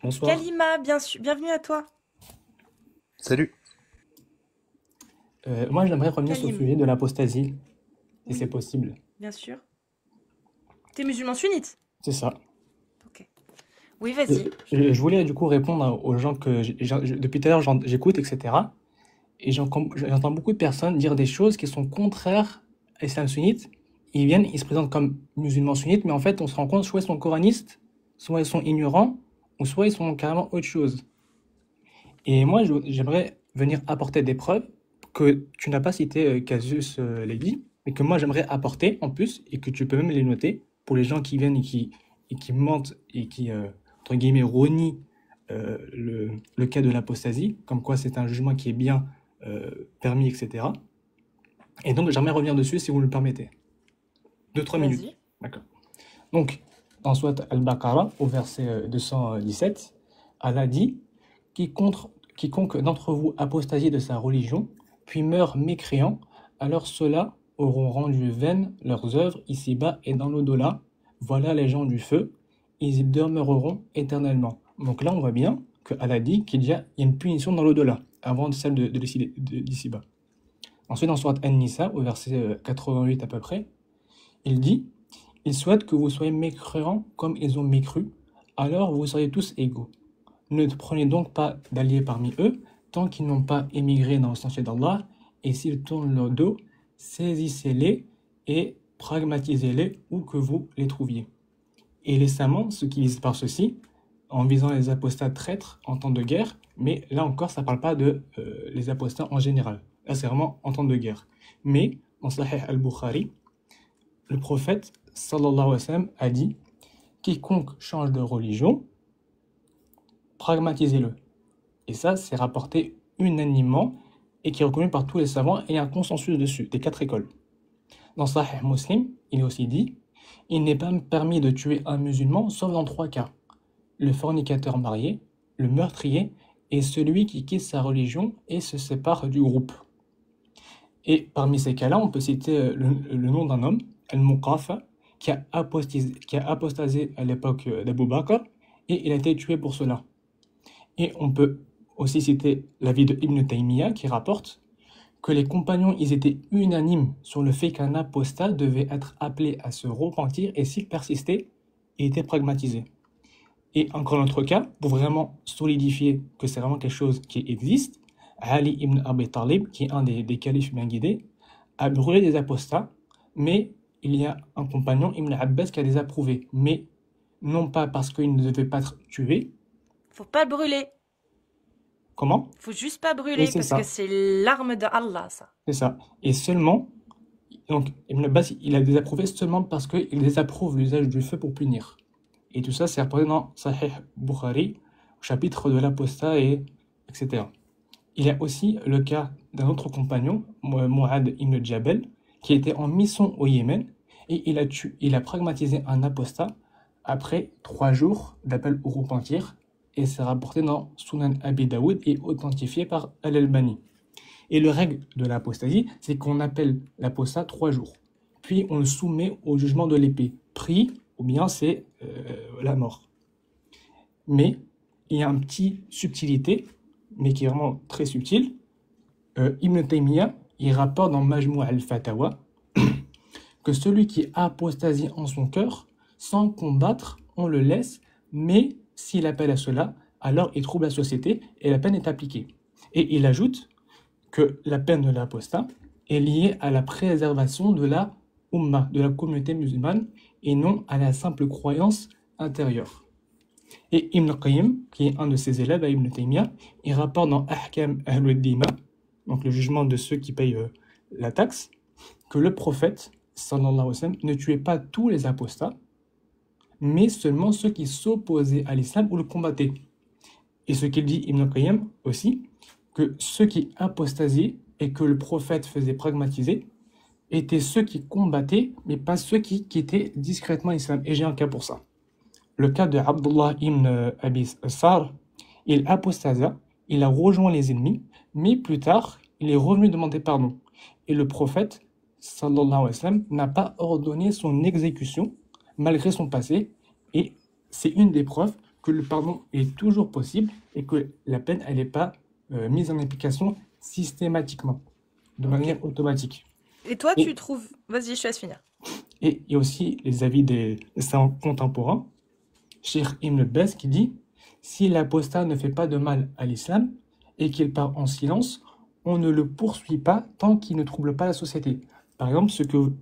Bonsoir. Kalima, bien sûr, bienvenue à toi. Salut. Moi, j'aimerais revenir sur le Kalim, sujet de l'apostasie, si c'est oui, possible. bien sûr. T'es musulman sunnite? C'est ça. Ok. Oui, Je, vas-y. je voulais du coup répondre aux gens que depuis tout à l'heure j'écoute, etc. Et j'entends beaucoup de personnes dire des choses qui sont contraires à l'islam sunnite. Ils viennent, ils se présentent comme musulmans sunnites, mais en fait, on se rend compte, soit ils sont coranistes, soit ils sont ignorants, ou soit ils sont carrément autre chose. Et moi, j'aimerais venir apporter des preuves que tu n'as pas cité Casus Lady, mais que moi j'aimerais apporter en plus, et que tu peux même les noter pour les gens qui viennent et qui mentent et qui, entre guillemets, renient le cas de l'apostasie, comme quoi c'est un jugement qui est bien permis, etc. Et donc j'aimerais revenir dessus si vous me le permettez. Deux trois minutes. Vas-y. D'accord. Donc, dans Surat Al-Baqarah, au verset 217, Allah dit: Quiconque, quiconque d'entre vous apostasie de sa religion, puis meurt mécréant, alors ceux-là auront rendu vaines leurs œuvres ici-bas et dans l'au-delà. Voilà les gens du feu, ils y demeureront éternellement. Donc là, on voit bien que Allah dit qu'il y a une punition dans l'au-delà, avant celle d'ici-bas. Ensuite, dans Surat An-Nisa, au verset 88 à peu près, il dit: Ils souhaitent que vous soyez mécréants comme ils ont mécru, alors vous seriez tous égaux. Ne prenez donc pas d'alliés parmi eux, tant qu'ils n'ont pas émigré dans le sentier d'Allah, et s'ils tournent leur dos, saisissez-les et pragmatisez-les où que vous les trouviez. Et les savants, ce qu'ils disent par ceci, en visant les apostats traîtres en temps de guerre, mais là encore, ça ne parle pas de les apostats en général. Là, c'est vraiment en temps de guerre. Mais, dans Sahih al-Bukhari, le prophète, sallallahu alayhi wa sallam, a dit: Quiconque change de religion, pragmatisez-le. Et ça, c'est rapporté unanimement et qui est reconnu par tous les savants et il y a un consensus dessus, des quatre écoles. Dans Sahih Muslim, il est aussi dit: Il n'est pas permis de tuer un musulman sauf dans trois cas: le fornicateur marié, le meurtrier et celui qui quitte sa religion et se sépare du groupe. Et parmi ces cas-là, on peut citer le nom d'un homme, Al-Muqafa, qui a apostasé à l'époque d'Abu Bakr et il a été tué pour cela. Et on peut aussi citer l'avis de Ibn Taymiyyah qui rapporte que les compagnons ils étaient unanimes sur le fait qu'un apostat devait être appelé à se repentir et s'il persistait, il était pragmatisé. Et encore un autre cas, pour vraiment solidifier que c'est vraiment quelque chose qui existe, Ali ibn Abi Talib, qui est un des califes bien guidés, a brûlé des apostats, mais il y a un compagnon, Ibn Abbas, qui a désapprouvé. Mais non pas parce qu'il ne devait pas être tué. Faut pas le brûler. Comment? Faut juste pas Oui, brûler c'est parce que ça. c'est l'arme de Allah, ça. C'est ça. Et seulement, donc Ibn Abbas, il a désapprouvé seulement parce qu'il désapprouve l'usage du feu pour punir. Et tout ça, c'est rapporté dans Sahih Bukhari, au chapitre de l'apostat, et etc. Il y a aussi le cas d'un autre compagnon, Mu'ad ibn Jabal, qui était en mission au Yémen, et il a pragmatisé un apostat après 3 jours d'appel au repentir, et c'est rapporté dans Sunan Abi Daoud et authentifié par Al-Albani. Et le règle de l'apostasie, c'est qu'on appelle l'apostat 3 jours. Puis on le soumet au jugement de l'épée, pris, ou bien c'est la mort. Mais il y a une petite subtilité, mais qui est vraiment très subtile. Ibn Taymiyyah, il rapporte dans Majmou' al-Fatawa que celui qui apostasie en son cœur, sans combattre, on le laisse, mais s'il appelle à cela, alors il trouble la société et la peine est appliquée. Et il ajoute que la peine de l'apostat est liée à la préservation de la Ummah, de la communauté musulmane, et non à la simple croyance intérieure. Et Ibn Qayyim, qui est un de ses élèves à Ibn Taymiyyah, il rapporte dans Ahkam Ahl-Dima, donc le jugement de ceux qui payent la taxe, que le prophète, sallallahu alayhi wa sallam, ne tuait pas tous les apostats, mais seulement ceux qui s'opposaient à l'islam ou le combattaient. Et ce qu'il dit Ibn Qayyim aussi, que ceux qui apostasiaient et que le prophète faisait pragmatiser étaient ceux qui combattaient, mais pas ceux qui quittaient discrètement l'islam. Et j'ai un cas pour ça. Le cas de Abdullah ibn Abi Sar, il apostasa, il a rejoint les ennemis, mais plus tard, il est revenu demander pardon. Et le prophète, sallallahu alayhi wa sallam, n'a pas ordonné son exécution, malgré son passé, et c'est une des preuves que le pardon est toujours possible et que la peine, elle n'est pas mise en application systématiquement, de Ok. manière automatique. Et toi, Et tu trouves... Vas-y, je te laisse finir. il y a aussi les avis des savants contemporains, Cheikh Ibn Baz qui dit si l'apostat ne fait pas de mal à l'islam et qu'il part en silence, on ne le poursuit pas tant qu'il ne trouble pas la société. Par exemple, ce que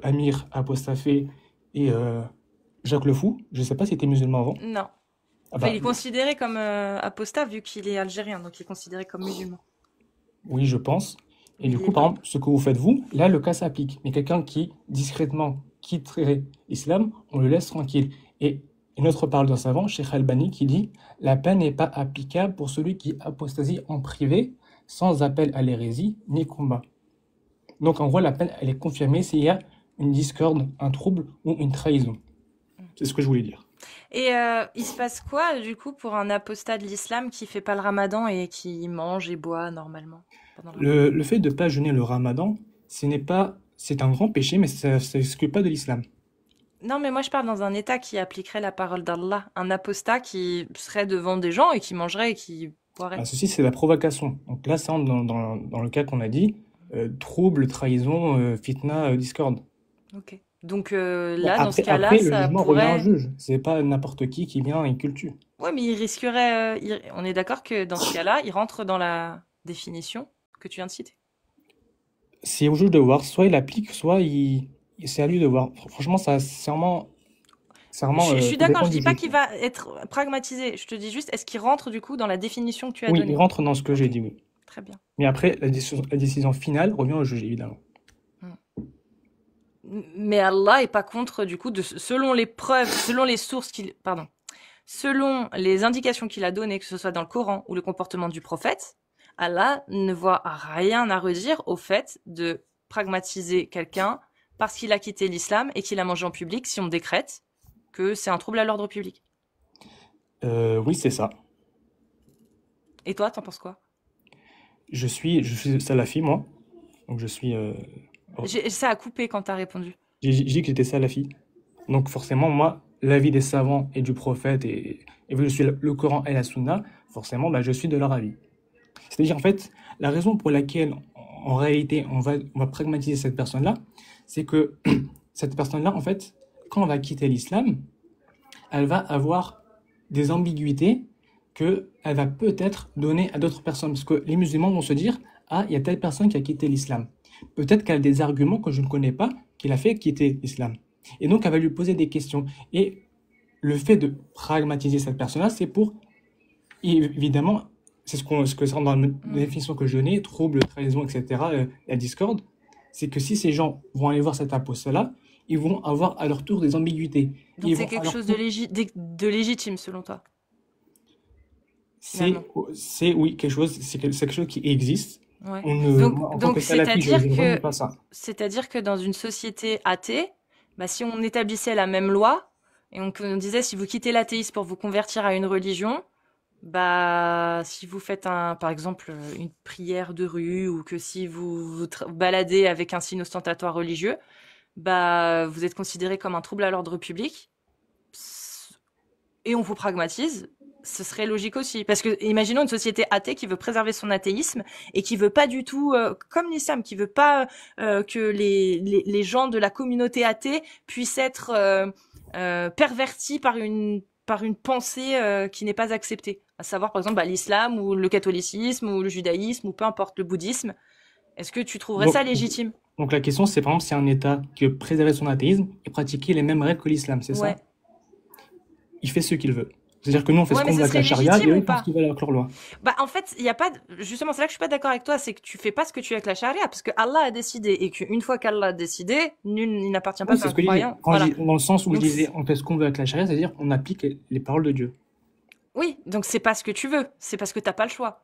Amir Apostat fait et Jacques Le Fou, je ne sais pas si était musulman avant. Non. Ah Enfin, il bah, est considéré comme apostat vu qu'il est algérien, donc il est considéré comme musulman. oui, je pense. Et Mais du il coup, est par pas. exemple, ce que vous faites vous, là, le cas s'applique. Mais quelqu'un qui discrètement quitterait l'islam, on le laisse tranquille. Et une autre parole d'un savant, Cheikh Albani, qui dit la peine n'est pas applicable pour celui qui apostasie en privé, sans appel à l'hérésie ni combat. Donc, en gros, la peine, elle est confirmée s'il y a une discorde, un trouble ou une trahison. C'est ce que je voulais dire. Et il se passe quoi, du coup, pour un apostat de l'islam qui fait pas le ramadan et qui mange et boit normalement pendant le ramadan? Le fait de ne pas jeûner le ramadan, ce n'est pas, c'est un grand péché, mais ça ne s'exclut pas de l'islam. Non, mais moi, je parle dans un état qui appliquerait la parole d'Allah. Un apostat qui serait devant des gens et qui mangerait et qui boirait. Ah, ceci, c'est la provocation. Donc là, ça rentre dans le cas qu'on a dit, trouble, trahison, fitna, discorde. Ok. Donc Bon, là, dans ce cas-là, après, le ça jugement revient au pourrait... juge. C'est pas n'importe qui vient et qui le tue. Ouais, mais il risquerait... On est d'accord que dans ce cas-là, il rentre dans la définition que tu viens de citer. C'est au juge de voir. Soit il applique, soit c'est à lui de voir. Franchement, ça, c'est vraiment, Je suis ça d'accord, dépend je du dis pas juge. qu'il va être pragmatisé. Je te dis juste, est-ce qu'il rentre du coup dans la définition que tu as Oui, il donnée? rentre dans ce que j'ai Ok, dit, oui. très bien. Mais après, la décision finale revient au juge, évidemment. Mais Allah est pas contre du coup, selon les preuves, selon les sources pardon, selon les indications qu'il a données, que ce soit dans le Coran ou le comportement du prophète, Allah ne voit rien à redire au fait de pragmatiser quelqu'un parce qu'il a quitté l'islam et qu'il a mangé en public si on décrète que c'est un trouble à l'ordre public. Oui, c'est ça. Et toi, t'en penses quoi? Je suis salafi, moi. Donc je suis... Ça a coupé quand t'as répondu. J'ai dit que j'étais salafi. Donc forcément, moi, l'avis des savants et du prophète, et vu que je suis le Coran et la Sunna, forcément, bah, je suis de leur avis. C'est-à-dire, en fait, la raison pour laquelle, en réalité, on va pragmatiser cette personne-là, c'est que cette personne-là, en fait, quand on va quitter l'islam, elle va avoir des ambiguïtés qu'elle va peut-être donner à d'autres personnes. Parce que les musulmans vont se dire, ah, il y a telle personne qui a quitté l'islam. Peut-être qu'elle a des arguments que je ne connais pas, qu'il a fait quitter l'islam. Et donc, elle va lui poser des questions. Et le fait de pragmatiser cette personne-là, c'est pour, évidemment, c'est ce que ça rentre dans la définition que je donnais, trouble, trahison, etc., la discorde, c'est que si ces gens vont aller voir cet apostat-là, ils vont avoir à leur tour des ambiguïtés. Donc Ils c'est vont à quelque leur chose tour, de légitime selon toi, c'est, finalement. oui, quelque chose, c'est quelque chose qui existe. Ouais. Moi, en tant que salafi, je ne renie pas ça. C'est-à-dire que dans une société athée, bah, si on établissait la même loi et on disait si vous quittez l'athéisme pour vous convertir à une religion, bah si vous faites par exemple une prière de rue ou que si vous baladez avec un signe ostentatoire religieux, bah vous êtes considéré comme un trouble à l'ordre public et on vous pragmatise. Ce serait logique aussi. Parce que, imaginons une société athée qui veut préserver son athéisme et qui veut pas du tout, comme l'islam, qui veut pas que les gens de la communauté athée puissent être pervertis par une pensée qui n'est pas acceptée. À savoir, par exemple, l'islam ou le catholicisme ou le judaïsme ou peu importe, le bouddhisme. Est-ce que tu trouverais ça légitime? Donc la question, c'est par exemple, c'est un État qui veut préserver son athéisme et pratiquer les mêmes règles que l'islam, c'est ça? Il fait ce qu'il veut. C'est-à-dire que nous, on fait ce qu'on veut avec la charia et eux, ils font ce qu'ils veulent avec leur loi. Bah, en fait, il y a pas, justement, c'est là que je suis pas d'accord avec toi, c'est que tu fais pas ce que tu veux avec la charia, parce que Allah a décidé, et qu'une fois qu'Allah a décidé, nul n'appartient pas à un croyant. Voilà. Dans le sens où je disais, on fait ce qu'on veut avec la charia, c'est-à-dire qu'on applique les paroles de Dieu. Oui, donc c'est pas ce que tu veux, c'est parce que t'as pas le choix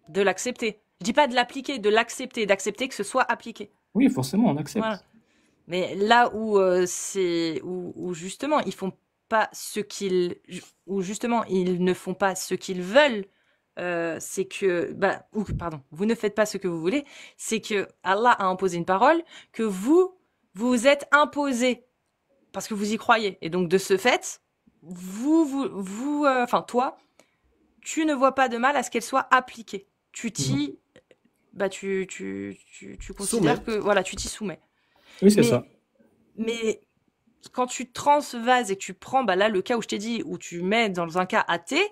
de l'accepter. Je dis pas de l'appliquer, de l'accepter, d'accepter que ce soit appliqué. Oui, forcément, on accepte. Voilà. Mais là où où justement ils font pas ce qu'ils, ou justement ils ne font pas ce qu'ils veulent, c'est que, pardon, vous ne faites pas ce que vous voulez, c'est que Allah a imposé une parole que vous êtes imposé parce que vous y croyez, et donc de ce fait, enfin toi, tu ne vois pas de mal à ce qu'elle soit appliquée. Non. Tu considères que Soumettre. voilà, tu t'y soumets. Oui, c'est Mais ça. mais quand tu transvases et que tu prends, bah là, le cas où je t'ai dit, où tu mets dans un cas athée,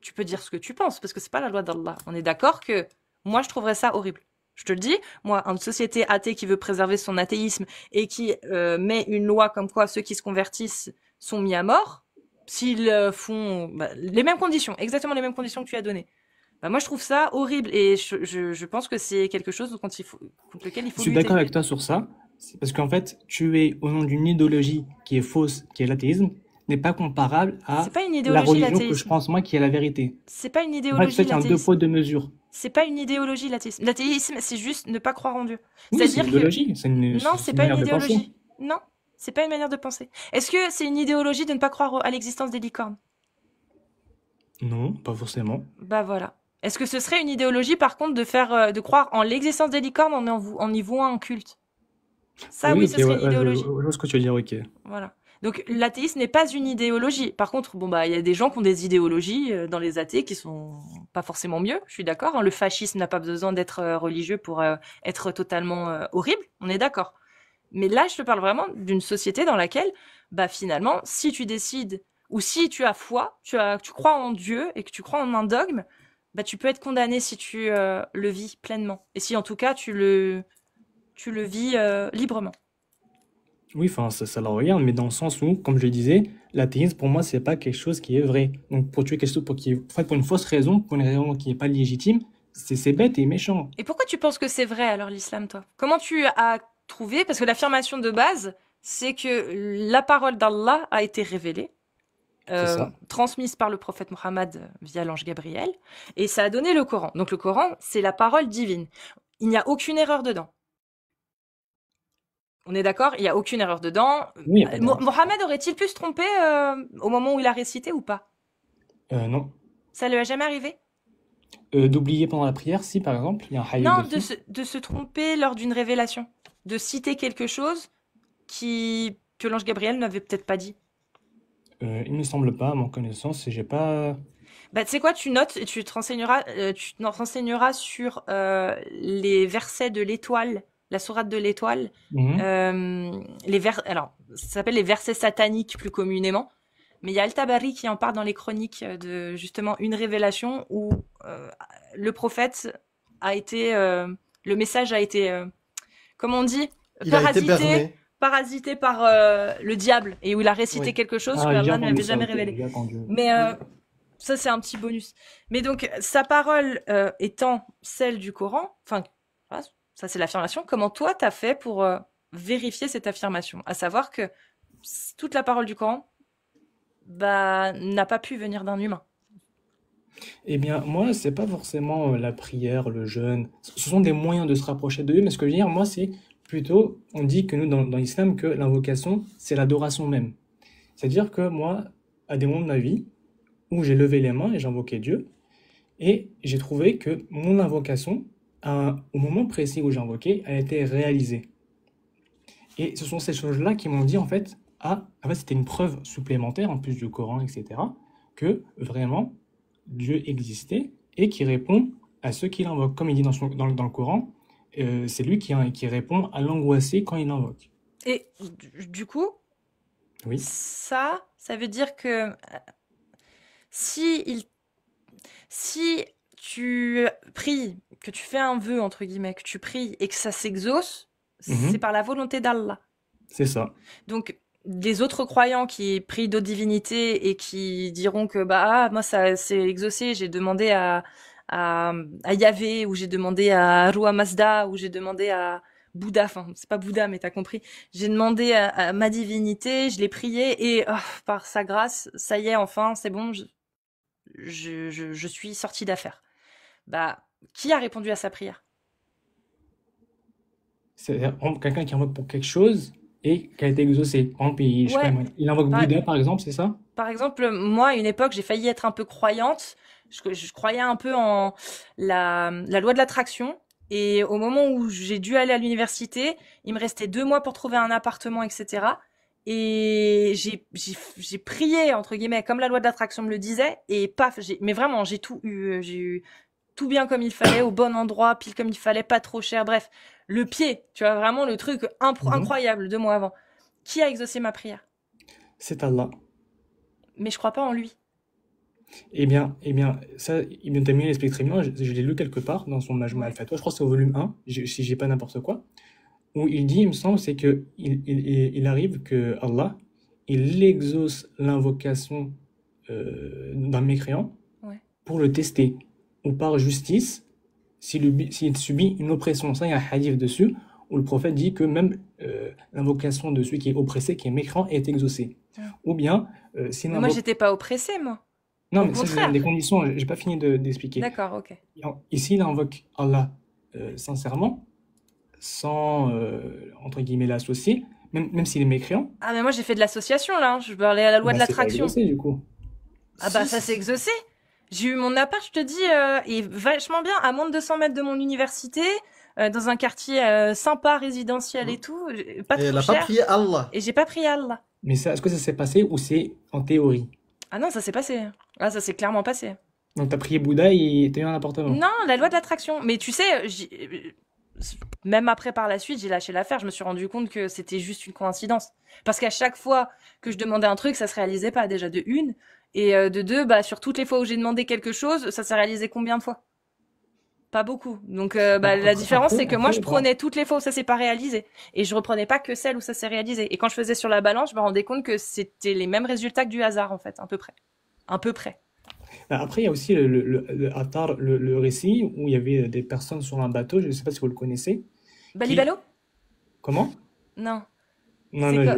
tu peux dire ce que tu penses, parce que c'est pas la loi d'Allah. On est d'accord que moi, je trouverais ça horrible. Je te le dis, moi, une société athée qui veut préserver son athéisme et qui met une loi comme quoi ceux qui se convertissent sont mis à mort, s'ils font les mêmes conditions, exactement les mêmes conditions que tu as données. Bah, moi, je trouve ça horrible et je pense que c'est quelque chose contre lequel il Je faut suis d'accord lutter. avec toi sur ça. C'est parce qu'en fait, tuer au nom d'une idéologie qui est fausse, qui est l'athéisme, n'est pas comparable C'est à pas une la idéologie, religion que je l'athéisme. pense moi qui est la vérité. C'est pas une En fait, idéologie, il y a un deux l'athéisme. poids, deux mesures. C'est pas une idéologie, l'athéisme. L'athéisme, c'est juste ne pas croire en Dieu. Oui, c'est une C'est-à-dire que idéologie, non, c'est c'est une pas une manière de penser. idéologie. Non, c'est pas une manière de penser. Est-ce que c'est une idéologie de ne pas croire à l'existence des licornes? Non, pas forcément. Bah voilà. Est-ce que ce serait une idéologie, par contre, de croire en l'existence des licornes en y vouant un culte? Ça, Oui, oui, ok, ce ouais, serait une ouais, je idéologie. vois ce que tu veux dire, ok. Voilà. Donc l'athéisme n'est pas une idéologie. Par contre, bon bah il y a des gens qui ont des idéologies dans les athées qui sont pas forcément mieux. Je suis d'accord. Hein. Le fascisme n'a pas besoin d'être religieux pour être totalement horrible. On est d'accord. Mais là, je te parle vraiment d'une société dans laquelle, bah finalement, si tu décides ou si tu as foi, tu crois en Dieu et que tu crois en un dogme, bah tu peux être condamné si tu le vis pleinement. Et si en tout cas tu le vis librement. Oui, enfin, ça la regarde, mais dans le sens où, comme je le disais, l'athéisme, pour moi, c'est pas quelque chose qui est vrai. Donc, pour tuer quelque chose en fait, pour une fausse raison, pour une raison qui n'est pas légitime, c'est bête et méchant. Et pourquoi tu penses que c'est vrai alors l'islam, toi? Comment tu as trouvé? Parce que l'affirmation de base, c'est que la parole d'Allah a été révélée, C'est ça. transmise par le prophète Mohammed via l'ange Gabriel, et ça a donné le Coran. Donc le Coran, c'est la parole divine. Il n'y a aucune erreur dedans. On est d'accord? Il n'y a aucune erreur dedans. Oui, il n'y a pas d'erreur. Mohammed aurait-il pu se tromper au moment où il a récité ou pas? Non. Ça lui a jamais arrivé? D'oublier pendant la prière, si, par exemple, il y a un hadith Non, dessus. de se tromper lors d'une révélation. De citer quelque chose que l'ange Gabriel n'avait peut-être pas dit. Il me semble pas, à mon connaissance, et j'ai pas... Bah, tu sais quoi, tu notes et tu te renseigneras sur les versets de l'étoile, la sourate de l'étoile. Mhm. Alors, ça s'appelle les versets sataniques plus communément. Mais il y a Al-Tabari qui en parle dans les chroniques de justement une révélation où le prophète a été, le message a été, comment on dit, Il a été berné. parasité par le diable et où il a récité Oui. quelque chose que Ah, j'ai Allah ne entendu l'avait ça, jamais ok, révélé. j'ai entendu. Mais ça, c'est un petit bonus. Mais donc, sa parole étant celle du Coran, enfin, voilà, ça c'est l'affirmation, comment toi t'as fait pour vérifier cette affirmation? À savoir que toute la parole du Coran bah, n'a pas pu venir d'un humain. Eh bien, moi, c'est pas forcément la prière, le jeûne. Ce sont des moyens de se rapprocher de Dieu, mais ce que je veux dire, moi, c'est plutôt, on dit que nous, dans l'islam, que l'invocation, c'est l'adoration même. C'est-à-dire que moi, à des moments de ma vie, où j'ai levé les mains et j'invoquais Dieu, et j'ai trouvé que mon invocation, au moment précis où j'ai invoqué, a été réalisée. Et ce sont ces choses-là qui m'ont dit, en fait, en fait, c'était une preuve supplémentaire, en plus du Coran, etc., que vraiment, Dieu existait et qui répond à ceux qui l'invoquent. Comme il dit dans le Coran, c'est lui qui répond à l'angoissé quand il l'invoque. Et du coup, Oui. ça veut dire que si, il, si tu pries, que tu fais un vœu, entre guillemets, que tu pries et que ça s'exauce, c'est par la volonté d'Allah. C'est ça. Donc, les autres croyants qui prient d'autres divinités et qui diront que bah moi ça c'est exaucé, j'ai demandé à Yahvé ou j'ai demandé à Rua Mazda ou j'ai demandé à Bouddha, enfin c'est pas Bouddha mais t'as compris, j'ai demandé à ma divinité, je l'ai prié et par sa grâce, ça y est enfin c'est bon, je suis sorti d'affaire. Bah qui a répondu à sa prière? C'est-à-dire, quelqu'un qui invoque pour quelque chose et qui a été exaucé. Par exemple, je sais pas, Ouais. il invoque Par, Bouddha, par exemple, c'est ça? par exemple, moi, à une époque, j'ai failli être un peu croyante. Je croyais un peu en la loi de l'attraction. Et au moment où j'ai dû aller à l'université, il me restait 2 mois pour trouver un appartement, etc. Et j'ai prié, entre guillemets, comme la loi de l'attraction me le disait, et paf, mais vraiment, j'ai eu tout bien comme il fallait, au bon endroit, pile comme il fallait, pas trop cher, bref. Le pied, tu vois, vraiment le truc Mhm. incroyable 2 mois avant. Qui a exaucé ma prière? C'est Allah. Mais je crois pas en lui. Ça, Ibn Taymiyyah l'explique très bien. Je l'ai lu quelque part dans son Majma' Ouais. al-Fatwa. Je crois que c'est au volume 1, si j'ai pas n'importe quoi. Où il dit, il me semble, c'est que il arrive que Allah, il exauce l'invocation d'un mécréant Ouais. pour le tester, ou par justice, s'il subit une oppression. Ça, il y a un hadith dessus, où le prophète dit que même l'invocation de celui qui est oppressé, qui est mécréant, est exaucée. Ouais. Ou bien, s'il Mais moi, invoque... j'étais pas oppressée, moi. Non, Au mais ça, c'est des contraire. conditions, j'ai pas fini d'expliquer. D'accord, ok. Ici, il invoque Allah sincèrement, sans, entre guillemets, l'associer, même s'il est mécréant, Ah, mais moi, j'ai fait de l'association, là, hein. Je parlais à la loi de bah, c'est pas l'attraction. exaucé du coup. Ah bah Si, ça si, s'est si. exaucé. J'ai eu mon appart, je te dis, est vachement bien, à moins de 200 mètres de mon université, dans un quartier sympa, résidentiel et tout, pas Et elle trop n'a pas cher. prié Allah. Et j'ai pas prié Allah. Mais ça, est-ce que ça s'est passé ou c'est en théorie? Ah non, ça s'est passé. Ah, ça s'est clairement passé. Donc t'as prié Bouddha et t'as eu un appartement. Non, la loi de l'attraction. Mais tu sais, même après par la suite, j'ai lâché l'affaire. Je me suis rendu compte que c'était juste une coïncidence. Parce qu'à chaque fois que je demandais un truc, ça se réalisait pas déjà de une. Et de deux, bah, sur toutes les fois où j'ai demandé quelque chose, ça s'est réalisé combien de fois? Pas beaucoup. Donc bah, la différence, c'est que moi, je Bon, prenais toutes les fois où ça s'est pas réalisé. Et je reprenais pas que celles où ça s'est réalisé. Et quand je faisais sur la balance, je me rendais compte que c'était les mêmes résultats que du hasard, en fait, à peu près. Un peu près. après, il y a aussi le Attar, le récit où il y avait des personnes sur un bateau, je ne sais pas si vous le connaissez, qui... Balibalo? Comment? Non. Non, C'est non, quoi?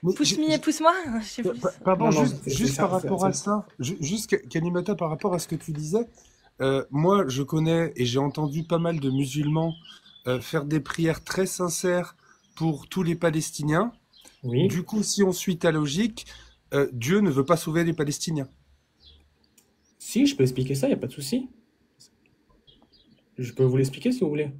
Mais Pousse-moi, pousse-moi? Je sais plus. pardon, non, non, juste par rapport à ça, juste Kanimata, par rapport à ce que tu disais, moi je connais et j'ai entendu pas mal de musulmans faire des prières très sincères pour tous les Palestiniens. Oui. Du coup, si on suit ta logique, Dieu ne veut pas sauver les Palestiniens. Si, je peux expliquer ça, il n'y a pas de souci. Je peux vous l'expliquer si vous voulez.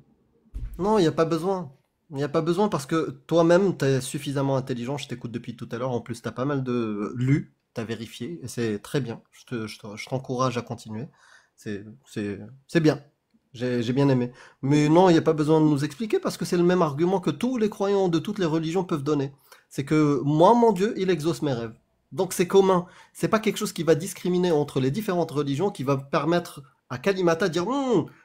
Non, il n'y a pas besoin. Il n'y a pas besoin parce que toi-même, tu es suffisamment intelligent. Je t'écoute depuis tout à l'heure. En plus, tu as pas mal de lu, tu as vérifié. Et c'est très bien. Je t'encourage à continuer. C'est bien. J'ai bien aimé. Mais non, il n'y a pas besoin de nous expliquer parce que c'est le même argument que tous les croyants de toutes les religions peuvent donner. C'est que moi, mon Dieu, il exauce mes rêves. Donc c'est commun. C'est pas quelque chose qui va discriminer entre les différentes religions, qui va permettre à Kalimata de dire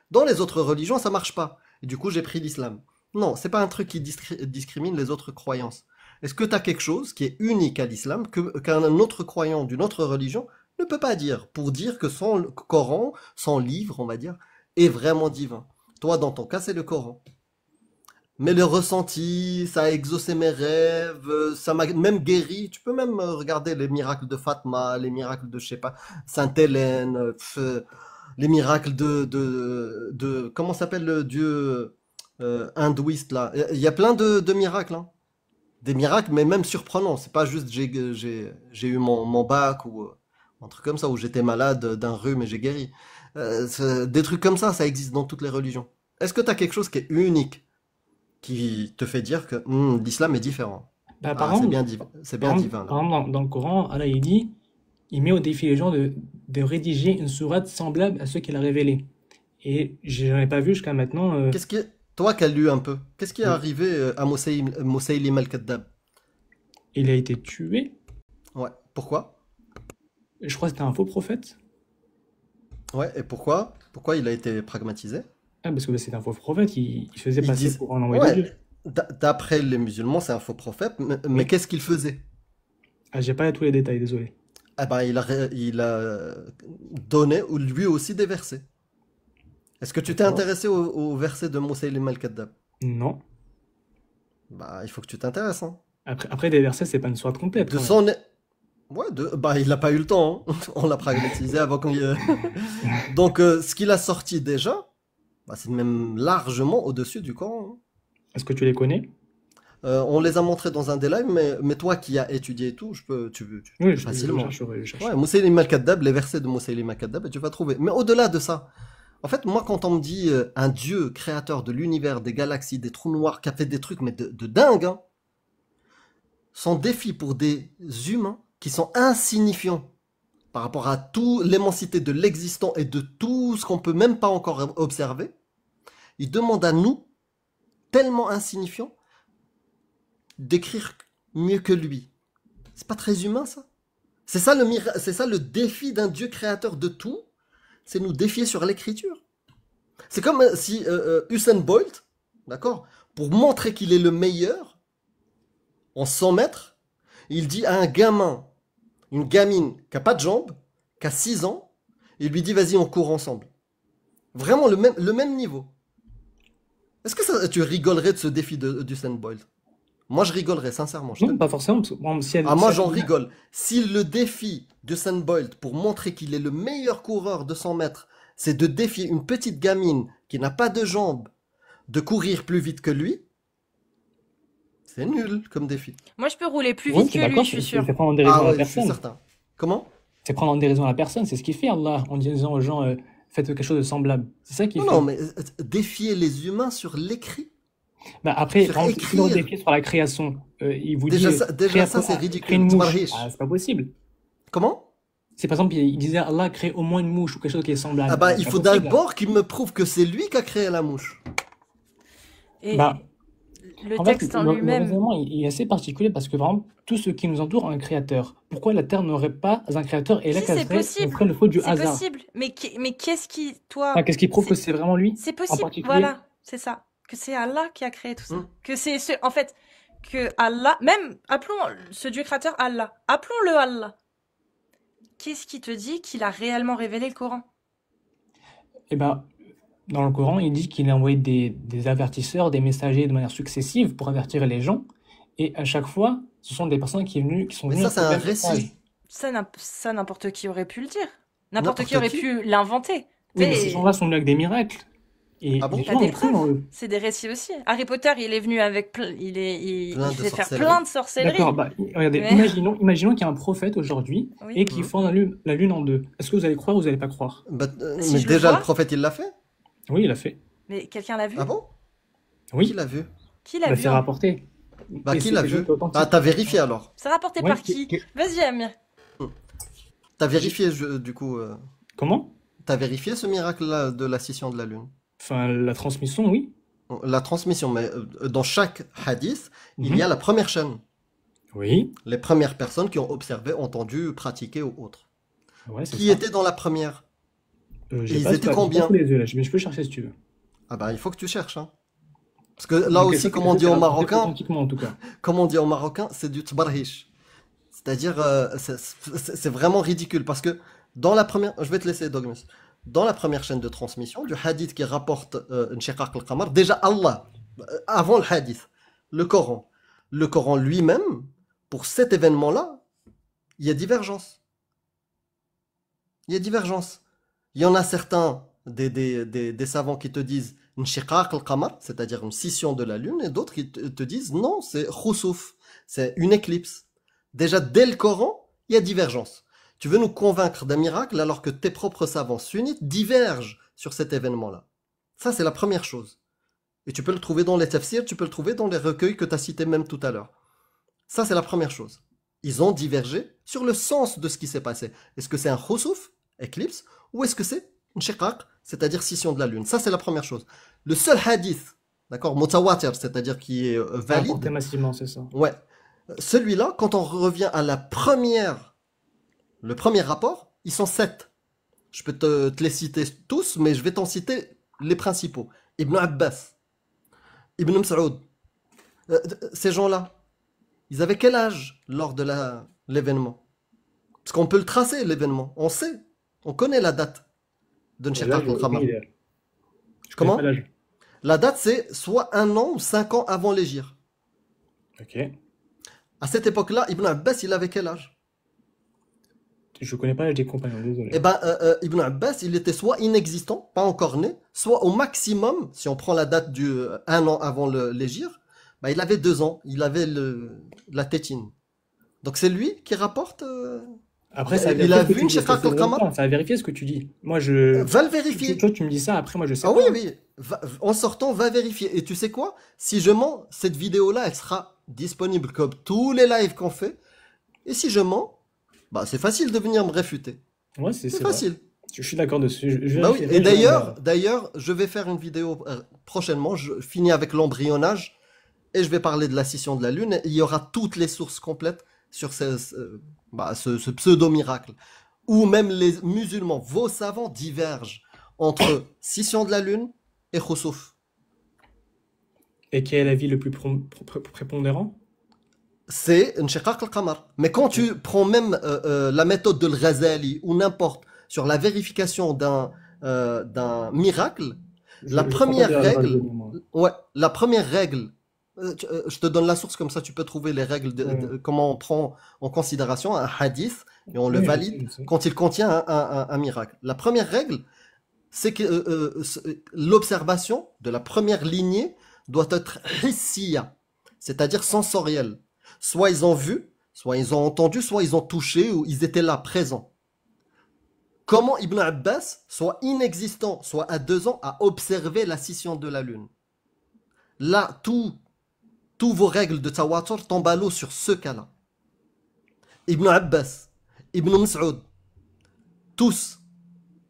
dans les autres religions, ça marche pas. Et du coup, j'ai pris l'islam. Non, c'est pas un truc qui discrimine les autres croyances. Est-ce que tu as quelque chose qui est unique à l'islam qu'un autre croyant d'une autre religion ne peut pas dire pour dire que son Coran, son livre, on va dire, est vraiment divin? Toi, dans ton cas, c'est le Coran. Mais le ressenti, ça a exaucé mes rêves, ça m'a même guéri. Tu peux même regarder les miracles de Fatma, les miracles de, je sais pas, Sainte-Hélène, les miracles de comment s'appelle le dieu hindouiste là. Il y a plein de miracles, hein. Des miracles, mais même surprenants. C'est pas juste j'ai eu mon bac ou un truc comme ça, où j'étais malade d'un rhume et j'ai guéri. Des trucs comme ça existe dans toutes les religions. Est-ce que tu as quelque chose qui est unique, qui te fait dire que l'islam est différent? Bah, Ah, c'est bien divin là. par exemple, dans le Coran, Allah il dit, il met au défi les gens de rédiger une sourate semblable à ce qu'il a révélé. Et j'en ai pas vu jusqu'à maintenant. Qu'est-ce qui est... Toi qui as lu un peu, qu'est-ce qui est Oui. arrivé à Moussaïlim al-Kaddab? Il a été tué. Ouais, pourquoi? Je crois que c'était un faux prophète. Ouais, et pourquoi? Pourquoi il a été pragmatisé? Ah, parce que bah, c'était un faux prophète, il se faisait Ils passer disent, pour un envoyé de ouais, Dieu. d'après les musulmans, c'est un faux prophète, mais Oui. qu'est-ce qu'il faisait? Ah, j'ai pas tous les détails, désolé. Eh ben, il a donné lui aussi des versets. Est-ce que tu t'es D'accord. intéressé au verset de Moussaïlim al-Kaddab? Non. Bah, il faut que tu t'intéresses, hein. Après des versets, c'est pas une sourate complète De quand même. son... Ouais, bah, il n'a pas eu le temps, hein. On l'a pragmatisé avant qu'on y... Donc, ce qu'il a sorti déjà, bah, c'est même largement au-dessus du Coran, hein. Est-ce que tu les connais? On les a montrés dans un des lives, mais toi qui as étudié et tout, Oui, je facilement. chercherai, je chercherai. Ouais, Moussaïlim al-Kaddab, les versets de Moussaïlim al-Kaddab, et tu vas trouver. Mais au-delà de ça, en fait, moi, quand on me dit un dieu créateur de l'univers, des galaxies, des trous noirs, qui a fait des trucs, mais de dingue, hein, son défi pour des humains qui sont insignifiants par rapport à toute l'immensité de l'existant et de tout ce qu'on peut même pas encore observer, il demande à nous, tellement insignifiants, d'écrire mieux que lui. C'est pas très humain, ça? C'est ça c'est ça le défi d'un Dieu créateur de tout, c'est nous défier sur l'écriture. C'est comme si Usain Bolt, d'accord, pour montrer qu'il est le meilleur, en 100 mètres, il dit à un gamin, une gamine qui a pas de jambes, qui a 6 ans, il lui dit vas-y on court ensemble. Vraiment le même niveau. Est-ce que tu rigolerais de ce défi d'Usain Bolt? Moi je rigolerais sincèrement. Non, pas forcément. Parce que, par exemple, Ah moi j'en rigole. Si le défi d'Usain Bolt pour montrer qu'il est le meilleur coureur de 100 mètres, c'est de défier une petite gamine qui n'a pas de jambes de courir plus vite que lui, c'est nul comme défi. Moi, je peux rouler plus Oui, vite c'est que lui, d'accord, je suis sûr. c'est prendre en déraison Ah la ouais, je suis personne. certain. Comment? C'est prendre en déraison la personne. C'est ce qu'il fait, Allah, en disant aux gens faites quelque chose de semblable. C'est ça qu'il Non, fait. non, mais défier les humains sur l'écrit. Bah, après, Sur quand il doit écrire. défier sur la création, il vous Déjà dit ça, crée déjà ça c'est crée ridicule. une mouche. T'marriche. Ah, c'est pas possible. Comment? C'est par exemple, il disait Allah crée au moins une mouche ou quelque chose qui est semblable. Ah bah C'est il pas faut possible. d'abord qu'il me prouve que c'est lui qui a créé la mouche. Et Bah, le en fait, texte en le lui-même, raisonnement il est assez particulier parce que vraiment, tout ce qui nous entoure a un créateur. Pourquoi la Terre n'aurait pas un créateur et là si qu'elle c'est possible, ferait le faute du c'est hasard? possible. Mais qu'est-ce qui, toi, Enfin, qu'est-ce qui prouve c'est que c'est vraiment lui c'est en possible. particulier? Voilà, c'est ça. Que c'est Allah qui a créé tout ça. Hmm. Que c'est en fait, que Allah, même appelons ce Dieu créateur Allah, appelons-le Allah. Qu'est-ce qui te dit qu'il a réellement révélé le Coran? Eh ben, dans le Coran, il dit qu'il a envoyé des avertisseurs, des messagers de manière successive pour avertir les gens. Et à chaque fois, ce sont des personnes qui sont Mais venues ça c'est avec un le même message. récit. Ça, n'importe qui aurait pu le dire. N'importe qui N'importe aurait qui. pu l'inventer. Oui, mais ces Mais gens-là sont venus avec des miracles. Et Ah bon? les t'as gens des ont cru en preuves. eux. C'est des récits aussi. Harry Potter, il est venu avec il Plein de fait faire sorcellerie. plein de sorcelleries. D'accord, bah, regardez, Mais imaginons qu'il y a un prophète aujourd'hui oui. et qu'il fend la lune en deux. Est-ce que vous allez croire ou vous n'allez pas croire? Bah, Si mais je le déjà vois, le prophète il l'a fait? Oui, il l'a fait. mais quelqu'un l'a vu? Ah bon? Qui Oui, l'a vu? Qui l'a bah, vu c'est en... rapporté. Bah Et qui c'est l'a quelque vu? chose d'authentique. Ah t'as vérifié alors? C'est rapporté Ouais, par qui? Vas-y, Amir. T'as vérifié du coup Comment? t'as vérifié ce miracle là de la scission de la lune? Enfin, la transmission, oui. La transmission, mais dans chaque hadith, il Mhm. y a la première chaîne. Oui, Les premières personnes qui ont observé, entendu, pratiqué ou autre. ouais, c'est Qui ça. était dans la première? J'ai Ils pas étaient j'ai pas combien? sous les yeux là, mais je peux chercher si tu veux. Ah bah il faut que tu cherches, hein. Parce que là Donc, aussi, ça, comme on dit c'est au rapporté marocain, authentiquement en tout cas. c'est du tbarhish. C'est-à-dire, c'est vraiment ridicule parce que dans la première, je vais te laisser Dogmus. Dans la première chaîne de transmission, du hadith qui rapporte Nshiqaq al-Qamar, déjà Allah, avant le hadith, le Coran lui-même, pour cet événement-là, il y a divergence. Il y a divergence. Il y en a certains, des savants qui te disent Nshiqaq al-Qamar, c'est-à-dire une scission de la lune, et d'autres qui te disent non, c'est khusuf, c'est une éclipse. Déjà, dès le Coran, il y a divergence. Tu veux nous convaincre d'un miracle alors que tes propres savants sunnites divergent sur cet événement-là. Ça, c'est la première chose. Et tu peux le trouver dans les tafsirs, tu peux le trouver dans les recueils que tu as cités même tout à l'heure. Ça, c'est la première chose. Ils ont divergé sur le sens de ce qui s'est passé. Est-ce que c'est un khusuf, éclipse, ou est-ce que c'est une shiqaq, c'est-à-dire scission de la lune? Ça, c'est la première chose. Le seul hadith, d'accord, mutawatir, c'est-à-dire qui est Rapporté valide, massivement, c'est ça. ouais. Celui-là, quand on revient à le premier rapport, ils sont 7. Je peux te les citer tous, mais je vais t'en citer les principaux. Ibn Abbas, Ibn Mas'ud, ces gens-là, ils avaient quel âge lors de l'événement? Parce qu'on peut le tracer, l'événement. On sait, on connaît la date de Et là, Nshiqaq j'ai aucune al-Qamar. idée. Je connais Comment? pas l'âge. La date, c'est soit 1 an ou 5 ans avant l'hégire. Ok. À cette époque-là, Ibn Abbas, il avait quel âge? Je connais pas l'âge des compagnons, désolé. Eh ben, Ibn Abbas, il était soit inexistant, pas encore né, soit au maximum, si on prend la date du 1 an avant l'hégire, bah, il avait 2 ans, il avait la tétine. Donc c'est lui qui rapporte. Après, ça a il a vérifié ce que vu tu une dis, parce que Shiqaq c'est al-Qamar? longtemps, ça a vérifié ce que tu dis. Moi, je. Va le vérifier. Toi, tu me dis ça, après, moi, je sais Ah pas. oui, oui. En sortant, va vérifier. Et tu sais quoi? Si je mens, cette vidéo-là, elle sera disponible comme tous les lives qu'on fait. Et si je mens, bah c'est facile de venir me réfuter. Ouais, C'est c'est vrai. facile. Je suis d'accord dessus. Je Bah oui. vérifierai, Et je l'enverrai. d'ailleurs, je vais faire une vidéo prochainement. Je finis avec l'embryonnage et je vais parler de la scission de la Lune. Il y aura toutes les sources complètes sur ce pseudo-miracle. Où même les musulmans, vos savants, divergent entre scission de la Lune et Khousouf. Et quel est l'avis le plus prépondérant? C'est Nshiqaq al-Qamar. Mais quand Ok. tu prends même la méthode de Al-Ghazali ou n'importe sur la vérification d'un miracle, Je la ne crois pas première dire règle, moi. ouais, la première règle, je te donne la source comme ça, tu peux trouver les règles Ouais. comment on prend en considération un hadith et on le Oui, je sais, valide je sais. quand il contient un miracle. La première règle, c'est que l'observation de la première lignée doit être hissiya, c'est-à-dire sensorielle. Soit ils ont vu, soit ils ont entendu, soit ils ont touché ou ils étaient là, présents. Comment Ibn Abbas, soit inexistant, soit à 2 ans, a observé la scission de la Lune? Là, tous vos règles de Tawatur tombent à l'eau sur ce cas-là. Ibn Abbas, Ibn Mas'ud, tous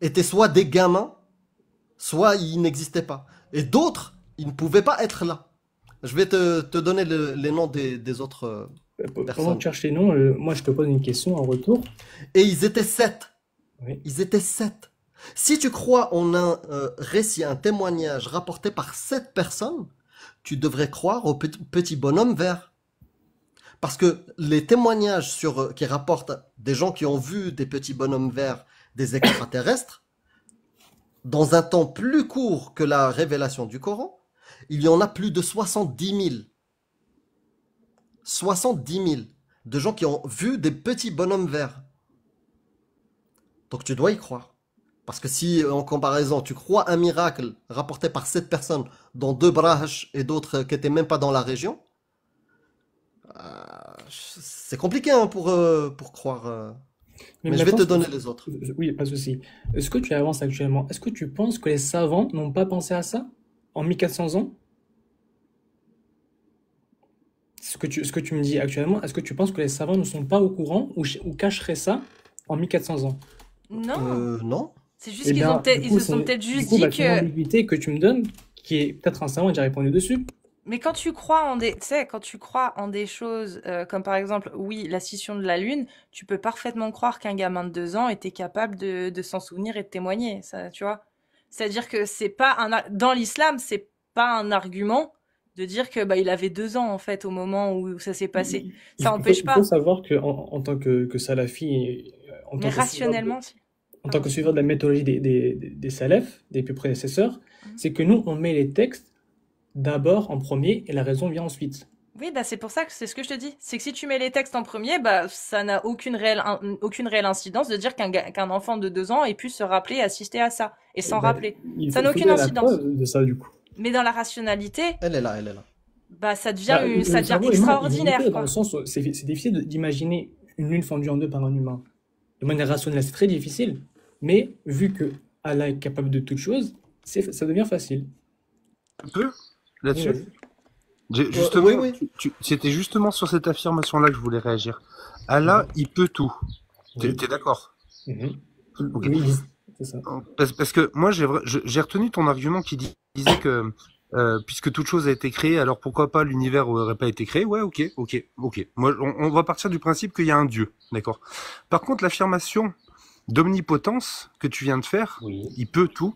étaient soit des gamins, soit ils n'existaient pas. Et d'autres, ils ne pouvaient pas être là. Je vais te donner les noms des autres Pendant que personnes. tu cherches les noms, moi je te pose une question en retour. Et ils étaient 7. Oui. Ils étaient 7. Si tu crois en un récit, un témoignage rapporté par 7 personnes, tu devrais croire au petit bonhomme vert. Parce que les témoignages qui rapportent des gens qui ont vu des petits bonhommes verts, des extraterrestres, dans un temps plus court que la révélation du Coran, il y en a plus de 70 000. 70 000 de gens qui ont vu des petits bonhommes verts. Donc tu dois y croire. Parce que si, en comparaison, tu crois un miracle rapporté par 7 personnes, dont 2 Brahash et d'autres qui n'étaient même pas dans la région, c'est compliqué hein, pour croire. Mais je vais te maintenant, donner les autres. oui, pas de souci. Ce que tu avances actuellement, est-ce que tu penses que les savants n'ont pas pensé à ça en 1400 ans? Ce que tu me dis actuellement, est-ce que tu penses que les savants ne sont pas au courant ou cacheraient ça en 1400 ans? Non, Non. c'est Eh juste qu'ils bien, ils se sont peut-être du juste coup, dit c'est une que. ambiguïté que tu me donnes, qui est peut-être un savant a déjà répondu dessus. Mais quand tu crois en tu sais, quand tu crois en des choses comme par exemple, oui, la scission de la Lune, tu peux parfaitement croire qu'un gamin de 2 ans était capable de s'en souvenir et de témoigner, ça, tu vois. C'est-à-dire que c'est pas dans l'islam, c'est pas un argument de dire que bah il avait 2 ans en fait au moment où ça s'est passé. Ça n'empêche Il faut pas. savoir en tant que salafi, en Mais tant que suiveur rationnellement, si. en tant que suiveur de la méthodologie des salafs, des plus prédécesseurs, Mhm. c'est que nous, on met les textes d'abord en premier et la raison vient ensuite. Oui, bah c'est pour ça que c'est ce que je te dis. C'est que si tu mets les textes en premier, bah ça n'a aucune réelle incidence de dire qu'un enfant de 2 ans ait pu se rappeler et assister à ça et s'en Ben, rappeler. il Ça faut n'a aucune donner la incidence. preuve de ça, du coup. Mais dans la rationalité, Elle est là, elle est là. bah ça Bah, devient, ça le devient cerveau humain, il est extraordinaire, limité dans le quoi. sens où c'est difficile d'imaginer une lune fendue en deux par un humain. De manière rationnelle, c'est très difficile. Mais vu que Allah est capable de toutes choses, ça devient facile. Un peu Oui, là-dessus. vas-y. Justement, Oui, oui. c'était justement sur cette affirmation-là que je voulais réagir. Allah, il peut tout. Oui. T'es d'accord? Mhm. Ok. Oui, c'est ça. Parce que moi, j'ai retenu ton argument qui disait que puisque toute chose a été créée, alors pourquoi pas l'univers aurait pas été créé? Ouais, ok. Moi, on va partir du principe qu'il y a un Dieu, d'accord. Par contre, l'affirmation d'omnipotence que tu viens de faire, Oui. il peut tout.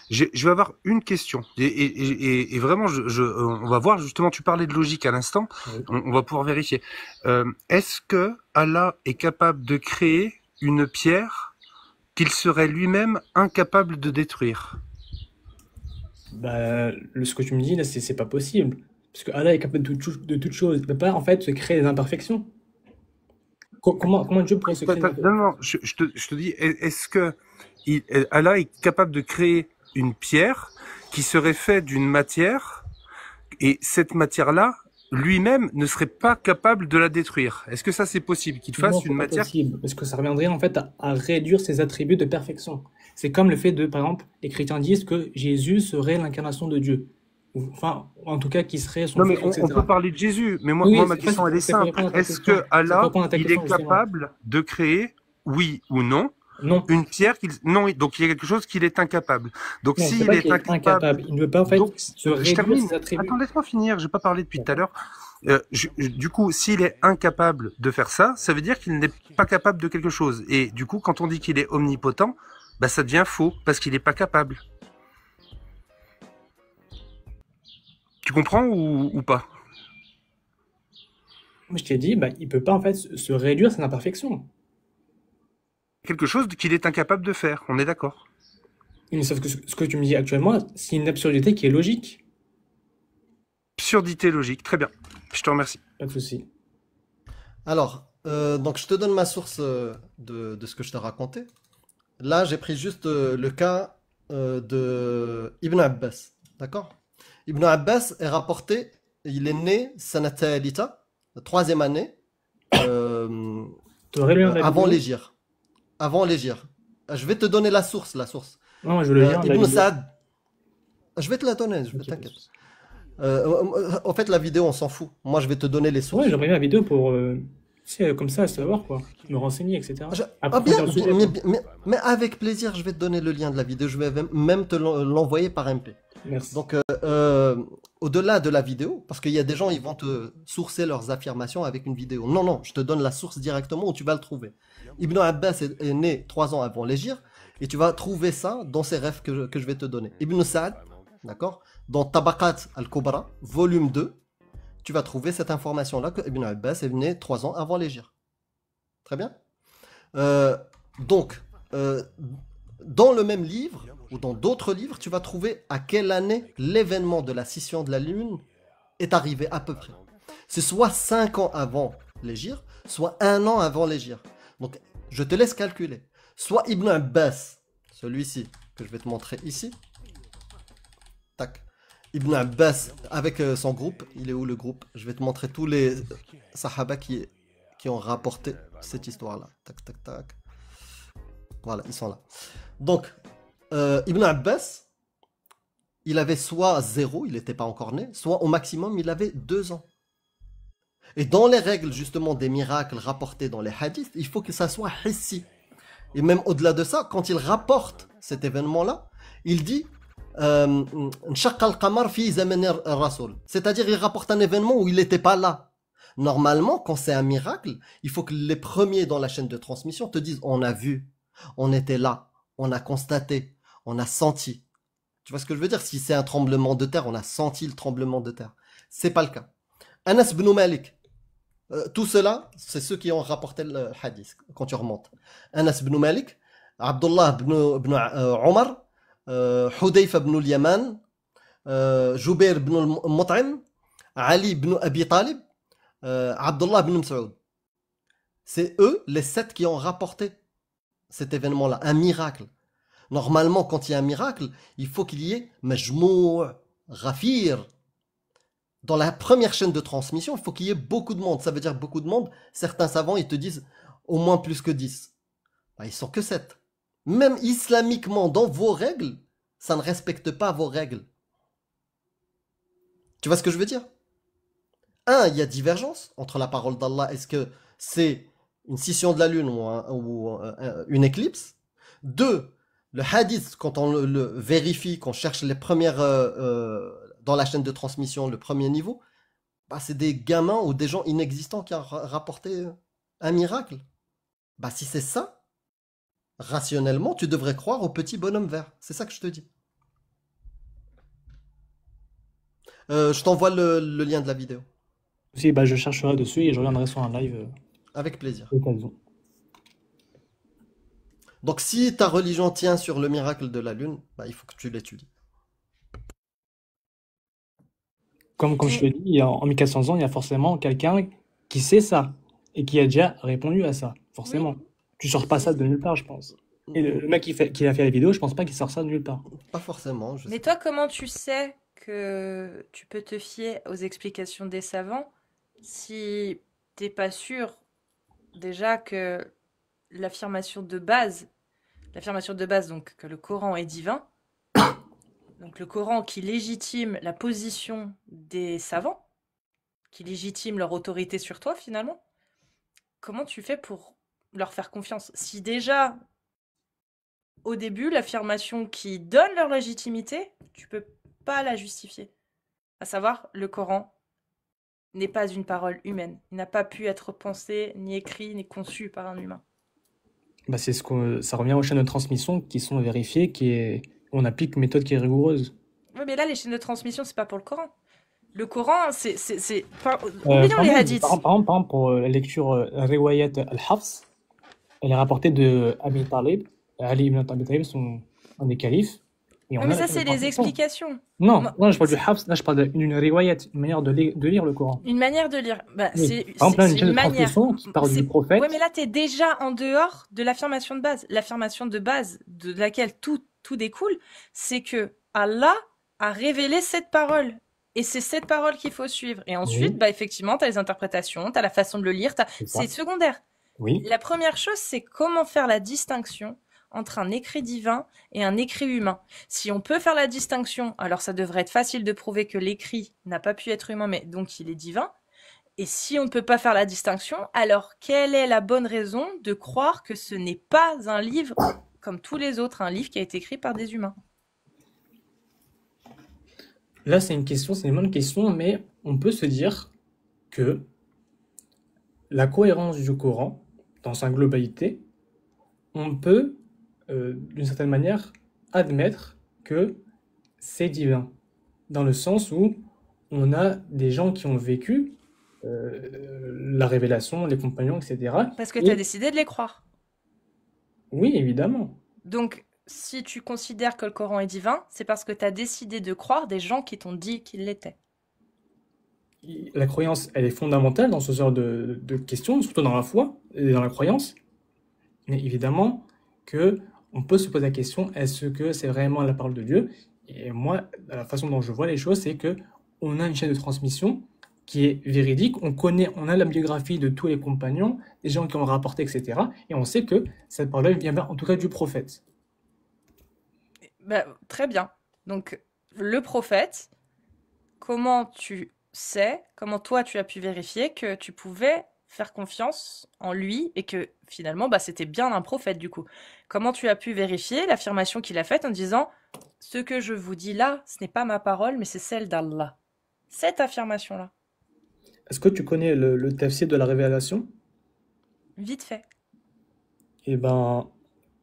Je vais avoir une question. Et vraiment, on va voir, justement, tu parlais de logique à l'instant, Oui. on va pouvoir vérifier. Est-ce que Allah est capable de créer une pierre qu'il serait lui-même incapable de détruire? Bah, ce que tu me dis là, c'est pas possible. Parce que Allah est capable de toute chose. Il ne peut pas en fait se créer des imperfections. Comment Dieu pourrait se créer des imperfections? Non, je te dis, est-ce que Allah est capable de créer une pierre qui serait faite d'une matière et cette matière-là, lui-même, ne serait pas capable de la détruire? Est-ce que ça c'est possible qu'il Non, fasse c'est une pas matière? possible. Parce que ça reviendrait en fait à réduire ses attributs de perfection. C'est comme le fait de, par exemple, les chrétiens disent que Jésus serait l'incarnation de Dieu. enfin, en tout cas, qui serait son Non, mais frère, on peut etc. parler de Jésus, mais Oui, moi oui, ma c'est question, elle est c'est pour simple. répondre à ta Est-ce que question. C'est pour Allah, répondre à ta il est question, justement. capable de créer, oui ou non, Non, une pierre qu'il... Non, donc il y a quelque chose qu'il est incapable. Donc non, c'est s'il pas est qu'il est incapable, incapable. Il ne veut pas, en fait, donc se je réduire termine. ses Attends, attributs. laisse-moi finir, j'ai pas parlé depuis tout à D'accord. l'heure. Du coup, s'il est incapable de faire ça, ça veut dire qu'il n'est pas capable de quelque chose. Et du coup, quand on dit qu'il est omnipotent, bah ça devient faux, parce qu'il n'est pas capable. Tu comprends ou pas? Moi, je t'ai dit, bah, il peut pas, en fait, se réduire ses imperfections. Quelque chose qu'il est incapable de faire, on est d'accord. Mais sauf que ce que tu me dis actuellement, c'est une absurdité qui est logique. Absurdité logique, très bien. Je te remercie. Pas de souci. Alors, donc je te donne ma source de ce que je t'ai raconté. Là, j'ai pris juste le cas de Ibn Abbas. D'accord? Ibn Abbas est rapporté, il est né Sanata Alita, la troisième année, euh, Tu aurais le lien de la avant vidéo? l'Hégire. Avant l'Hégire. Je vais te donner la source, la source. Non, moi, je veux le lien de la Ibn vidéo. Saad, je vais te la donner, Ok, pas de t'inquiète. souci. En fait, la vidéo, on s'en fout. Moi, je vais te donner les Ouais, sources. j'aimerais bien la vidéo pour, tu sais, comme ça, savoir, quoi. Me renseigner, etc. Ah bien, Approfondir le sujet, quoi. mais avec plaisir, je vais te donner le lien de la vidéo. Je vais même te l'envoyer par MP. Merci. Donc, au-delà de la vidéo, parce qu'il y a des gens, ils vont te sourcer leurs affirmations avec une vidéo. Non, non, je te donne la source directement où tu vas le trouver. Ibn Abbas est né 3 ans avant l'Hégire, et tu vas trouver ça dans ces rêves que je vais te donner. Ibn Sa'd, d'accord? Dans Tabaqat al-Kubra, volume 2, tu vas trouver cette information-là que Ibn Abbas est né 3 ans avant l'Hégire. Très bien? Euh, donc, dans le même livre, ou dans d'autres livres, tu vas trouver à quelle année l'événement de la scission de la Lune est arrivé à peu près. C'est soit 5 ans avant l'Hégire, soit 1 an avant l'Hégire. Donc, je te laisse calculer. Soit Ibn Abbas, celui-ci, que je vais te montrer ici. Tac. Ibn Abbas, avec son groupe. Il est où le groupe? Je vais te montrer tous les sahaba qui ont rapporté cette histoire-là. Tac, tac, tac. Voilà, ils sont là. Donc, Ibn Abbas, il avait soit 0, il n'était pas encore né, soit au maximum, il avait 2 ans. Et dans les règles, justement, des miracles rapportés dans les hadiths, il faut que ça soit hissi. Et même au-delà de ça, quand il rapporte cet événement-là, il dit Nshaq al-qamar fi zaman ar-rasul. C'est-à-dire, il rapporte un événement où il n'était pas là. Normalement, quand c'est un miracle, il faut que les premiers dans la chaîne de transmission te disent on a vu, on était là, on a constaté, on a senti. Tu vois ce que je veux dire? Si c'est un tremblement de terre, on a senti le tremblement de terre. C'est pas le cas. Anas ibn Malik, tout cela, c'est ceux qui ont rapporté le hadith quand tu remontes. Anas ibn Malik, Abdullah ibn Omar, Hudayfa ibn al-Yaman, Jubair ibn al-Mut'im, Ali ibn Abi Talib, Abdullah ibn Mas'ud. C'est eux, les 7 qui ont rapporté cet événement-là, un miracle. Normalement, quand il y a un miracle, il faut qu'il y ait majmou', rafir. Dans la première chaîne de transmission, il faut qu'il y ait beaucoup de monde. Ça veut dire beaucoup de monde. Certains savants, ils te disent au moins plus que 10. Ben, ils sont que 7. Même islamiquement, dans vos règles, ça ne respecte pas vos règles. Tu vois ce que je veux dire? Il y a divergence entre la parole d'Allah. Est-ce que c'est une scission de la lune ou une éclipse? 2, le hadith, quand on le vérifie, qu'on cherche les premières dans la chaîne de transmission, le premier niveau, bah, c'est des gamins ou des gens inexistants qui ont rapporté un miracle. Bah, si c'est ça, rationnellement, tu devrais croire au petit bonhomme vert. C'est ça que je te dis. Je t'envoie le lien de la vidéo. Si, bah, je chercherai dessus et je reviendrai sur un live Avec plaisir. à l'occasion. Donc si ta religion tient sur le miracle de la lune, bah, il faut que tu l'étudies. Comme je te Et dis, en 1400 ans, il y a forcément quelqu'un qui sait ça et qui a déjà répondu à ça, oui, forcément. Tu sors pas ça de nulle part, je pense. Et le mec qui a fait la vidéo, je pense pas qu'il sort ça de nulle part. Pas forcément, je mais sais toi, pas. comment tu sais que tu peux te fier aux explications des savants si t'es pas sûr déjà que l'affirmation de base, donc que le Coran est divin, Donc le Coran qui légitime la position des savants, qui légitime leur autorité sur toi finalement, comment tu fais pour leur faire confiance? Si déjà, au début, l'affirmation qui donne leur légitimité, tu peux pas la justifier. À savoir, le Coran n'est pas une parole humaine. Il n'a pas pu être pensé, ni écrit, ni conçu par un humain. Bah, ça revient aux chaînes de transmission qui sont vérifiées, on applique une méthode qui est rigoureuse. Oui, mais là, les chaînes de transmission, c'est pas pour le Coran. Le Coran, Par oublions les exemple, hadiths. pour la lecture Riwayat al-Hafs, elle est rapportée de Abi Talib. Ali ibn Abi Talib sont un des califes. Et on Non, mais a la ça, chaîne de c'est les transmission. explications. Non, Moi- non, je parle du Hafs, là je parle d'une riwayat, une manière de lire le Coran. Une manière de lire. Bah, Oui. Par exemple, là, une chaîne de une manière. transmission qui parle du prophète. Ouais, mais là, t'es déjà en dehors de l'affirmation de base. L'affirmation de base de laquelle tout découle, c'est que Allah a révélé cette parole. Et c'est cette parole qu'il faut suivre. Et ensuite, Oui. bah, effectivement, t'as les interprétations, t'as la façon de le lire, C'est ça. c'est secondaire. Oui. La première chose, c'est comment faire la distinction entre un écrit divin et un écrit humain. Si on peut faire la distinction, alors ça devrait être facile de prouver que l'écrit n'a pas pu être humain, mais donc il est divin. Et si on ne peut pas faire la distinction, alors quelle est la bonne raison de croire que ce n'est pas un livre comme tous les autres, un livre qui a été écrit par des humains? Là, c'est une bonne question, mais on peut se dire que la cohérence du Coran, dans sa globalité, on peut, d'une certaine manière, admettre que c'est divin, dans le sens où on a des gens qui ont vécu la révélation, les compagnons, etc. Parce que Et- tu as décidé de les croire. Oui, évidemment. Donc, si tu considères que le Coran est divin, c'est parce que tu as décidé de croire des gens qui t'ont dit qu'ils l'étaient. La croyance, elle est fondamentale dans ce genre de questions, surtout dans la foi et dans la croyance. Mais évidemment que on peut se poser la question, est-ce que c'est vraiment la parole de Dieu? Et moi, la façon dont je vois les choses, c'est que on a une chaîne de transmission qui est véridique. On a la biographie de tous les compagnons, des gens qui ont rapporté, etc. Et on sait que cette parole vient en tout cas du prophète. Bah, très bien. Donc, le prophète, comment tu sais, comment toi tu as pu vérifier que tu pouvais faire confiance en lui et que finalement, bah, c'était bien un prophète du coup. Comment tu as pu vérifier l'affirmation qu'il a faite en disant ce que je vous dis là, ce n'est pas ma parole, mais c'est celle d'Allah. Cette affirmation-là, Est-ce que tu connais le tafsir de la révélation? vite fait. Eh ben,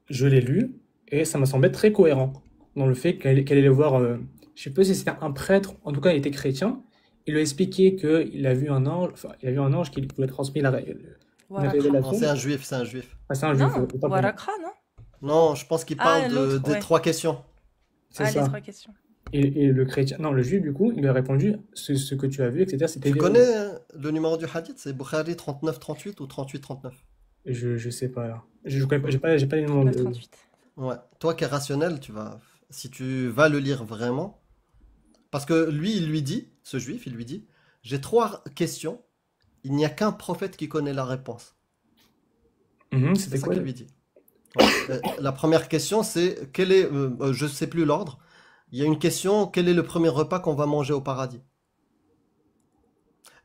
je l'ai lu et ça m'a semblé très cohérent dans le fait qu'elle allait voir, je sais pas si c'était un prêtre, en tout cas il était chrétien, il lui a expliqué qu'il a vu un ange, enfin, il a vu un ange qui lui a transmis la Warakra. révélation. Non, c'est un juif, c'est un juif. Ah, c'est un juif, Non, autant pour moi. Warakra, non? Non, je pense qu'il parle l'autre, des ouais. 3 questions. C'est Ah, les ça. 3 questions. Et le chrétien, non, le juif du coup, il lui a répondu ce que tu as vu, etc. C'était Tu véridique. connais le numéro du hadith? C'est Bukhari 39-38 ou 38-39? Je sais pas là. Je connais pas, j'ai pas les noms. 39-38. Ouais. Toi qui es rationnel, si tu vas le lire vraiment, parce que lui, il lui dit, ce juif, il lui dit, j'ai 3 questions, il n'y a qu'un prophète qui connaît la réponse. Mhm, C'est c'était ça quoi? qu'il lui dit. Ouais. La première question, c'est quel est, je sais plus l'ordre. Il y a une question, quel est le premier repas qu'on va manger au paradis?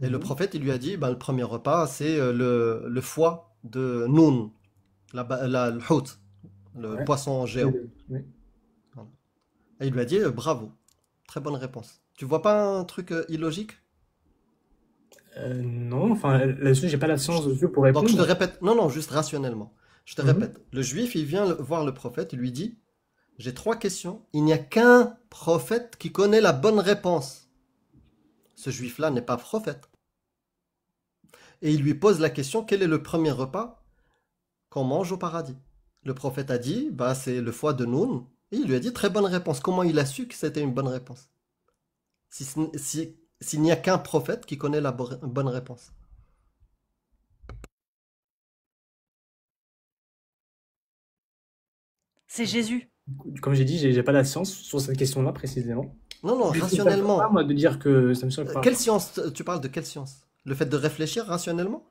Et le Mhm. prophète, il lui a dit, ben, le premier repas, c'est le foie de Noun, le hout, le Ouais. poisson géant. Oui. Et il lui a dit, bravo, très bonne réponse. Tu vois pas un truc illogique? Non, enfin là-dessus, j'ai pas la science dessus pour Donc je te répondre. répète, non, juste rationnellement. Je te Mhm. répète, le juif, il vient voir le prophète, il lui dit, j'ai 3 questions, il n'y a qu'un prophète qui connaît la bonne réponse. Ce juif-là n'est pas prophète. Et il lui pose la question, quel est le premier repas qu'on mange au paradis? Le prophète a dit, bah, c'est le foie de Noun. Et il lui a dit, très bonne réponse. Comment il a su que c'était une bonne réponse? S'il n'y a qu'un prophète qui connaît la bonne réponse. C'est Jésus. Comme j'ai dit, j'ai pas la science sur cette question-là précisément. Non, non, Mais ça me choque pas, rationnellement. moi, de dire que ça me choque pas. Quelle science, tu parles de quelle science? Le fait de réfléchir rationnellement?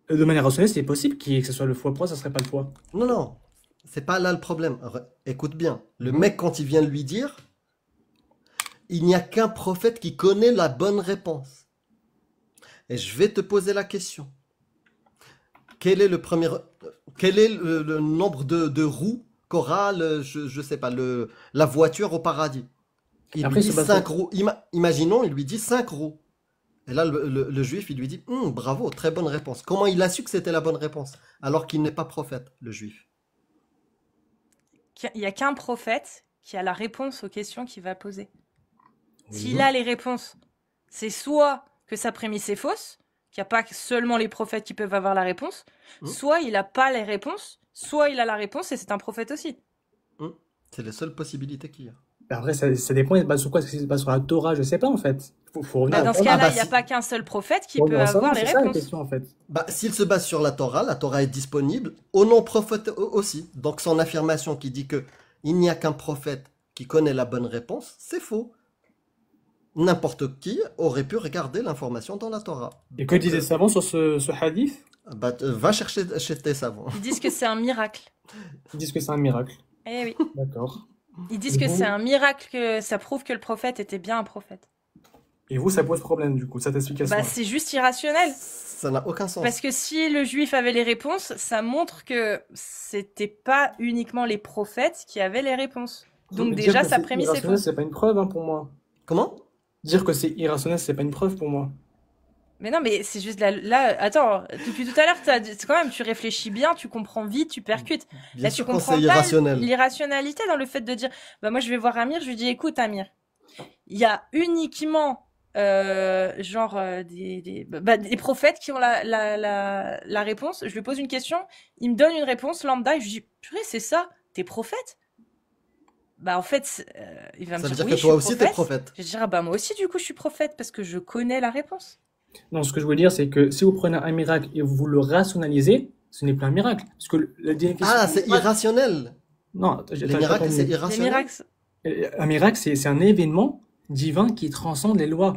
De manière rationnelle, c'est possible que ce soit le foie. Pourquoi ça serait pas le foie? Non, non. C'est pas là le problème. Écoute bien. Le mec, quand il vient lui dire, il n'y a qu'un prophète qui connaît la bonne réponse. Et je vais te poser la question. Quel est le premier, quel est le nombre de roues qu'aura, je sais pas, la voiture au paradis? Il lui Après, dit se base 5 roues. Imaginons, il lui dit 5 roues. Et là, le juif, il lui dit, bravo, très bonne réponse. Comment il a su que c'était la bonne réponse? Alors qu'il n'est pas prophète, le juif. Il n'y a qu'un prophète qui a la réponse aux questions qu'il va poser. S'il Oui. a les réponses, c'est soit que sa prémisse est fausse, qu'il n'y a pas seulement les prophètes qui peuvent avoir la réponse, Hmm. soit il n'a pas les réponses, soit il a la réponse et c'est un prophète aussi. C'est la seule possibilité qu'il y a. Après, ça dépend, il se base sur quoi? Est-ce qu'il se base sur la Torah? Je sais pas, en fait. Faut revenir Bah, à la dans ce Torah. cas-là, il n'y a si. pas qu'un seul prophète qui Faut peut revenir à ça, avoir les c'est ça la réponses. question, en fait. Bah, s'il se base sur la Torah est disponible au non-prophète aussi. Donc son affirmation qui dit que il n'y a qu'un prophète qui connaît la bonne réponse, c'est faux. N'importe qui aurait pu regarder l'information dans la Torah. Et que Donc, disent les savants sur ce hadith? va chercher chez tes savants. Ils disent que c'est un miracle. Ils disent que c'est un miracle. Eh oui. D'accord. Ils disent Et que vous- c'est un miracle, que ça prouve que le prophète était bien un prophète. Et vous, ça pose problème, du coup, cette explication. Bah, c'est juste irrationnel. Ça n'a aucun sens. Parce que si le juif avait les réponses, ça montre que c'était pas uniquement les prophètes qui avaient les réponses. Donc Dire déjà, que sa c'est prémisse est irrationnel, fausse. c'est pas une preuve, hein, pour moi. Comment? Dire que c'est irrationnel, c'est pas une preuve pour moi. Mais non, mais c'est juste là, attends, depuis tout à l'heure, c'est quand même, tu réfléchis bien, tu comprends vite, tu percutes. Bien Là, sûr tu quand comprends c'est pas irrationnel. l'irrationalité dans le fait de dire, bah moi je vais voir Amir, je lui dis, écoute Amir, il y a uniquement des prophètes qui ont la réponse. Je lui pose une question, il me donne une réponse lambda et je lui dis, purée, c'est ça, t'es prophète? Bah en fait, il va me Ça veut dire, dire oui, que je toi suis aussi t'es prophète. prophète. Je vais dire, ah bah moi aussi du coup je suis prophète parce que je connais la réponse. Non, ce que je veux dire, c'est que si vous prenez un miracle et vous le rationalisez, ce n'est plus un miracle. Parce que la définition Ah, du c'est miracle- irrationnel. Non, Les t'as miracles, pas c'est compris. Les irrationnel. miracles, Un miracle, c'est un événement divin qui transcende les lois.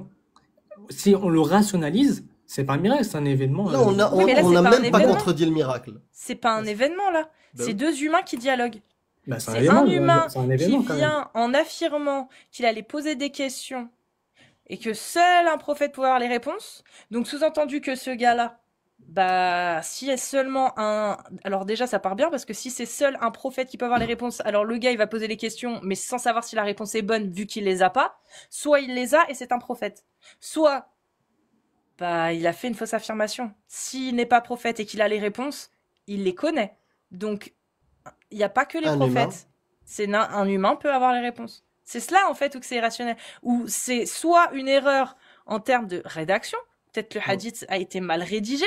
Si on le rationalise, c'est pas un miracle, c'est un événement. Là, on n'a Oui, mais là, on c'est n'a pas un même pas événement. contredit le miracle. c'est pas un événement là. Bah C'est oui. deux humains qui dialoguent. Bah, c'est un C'est événement, un humain c'est un qui événement quand même. vient en affirmant qu'il allait poser des questions et que seul un prophète pouvait avoir les réponses. Donc sous-entendu que ce gars-là, bah si est seulement un... Alors déjà ça part bien parce que si c'est seul un prophète qui peut avoir les réponses, alors le gars il va poser les questions mais sans savoir si la réponse est bonne vu qu'il les a pas. Soit il les a et c'est un prophète. Soit bah il a fait une fausse affirmation. S'il n'est pas prophète et qu'il a les réponses, il les connaît. Donc il n'y a pas que les Un humain. prophètes. Un humain peut avoir les réponses. C'est cela en fait où que c'est irrationnel. Ou c'est soit une erreur en termes de rédaction. Peut-être le hadith a été mal rédigé.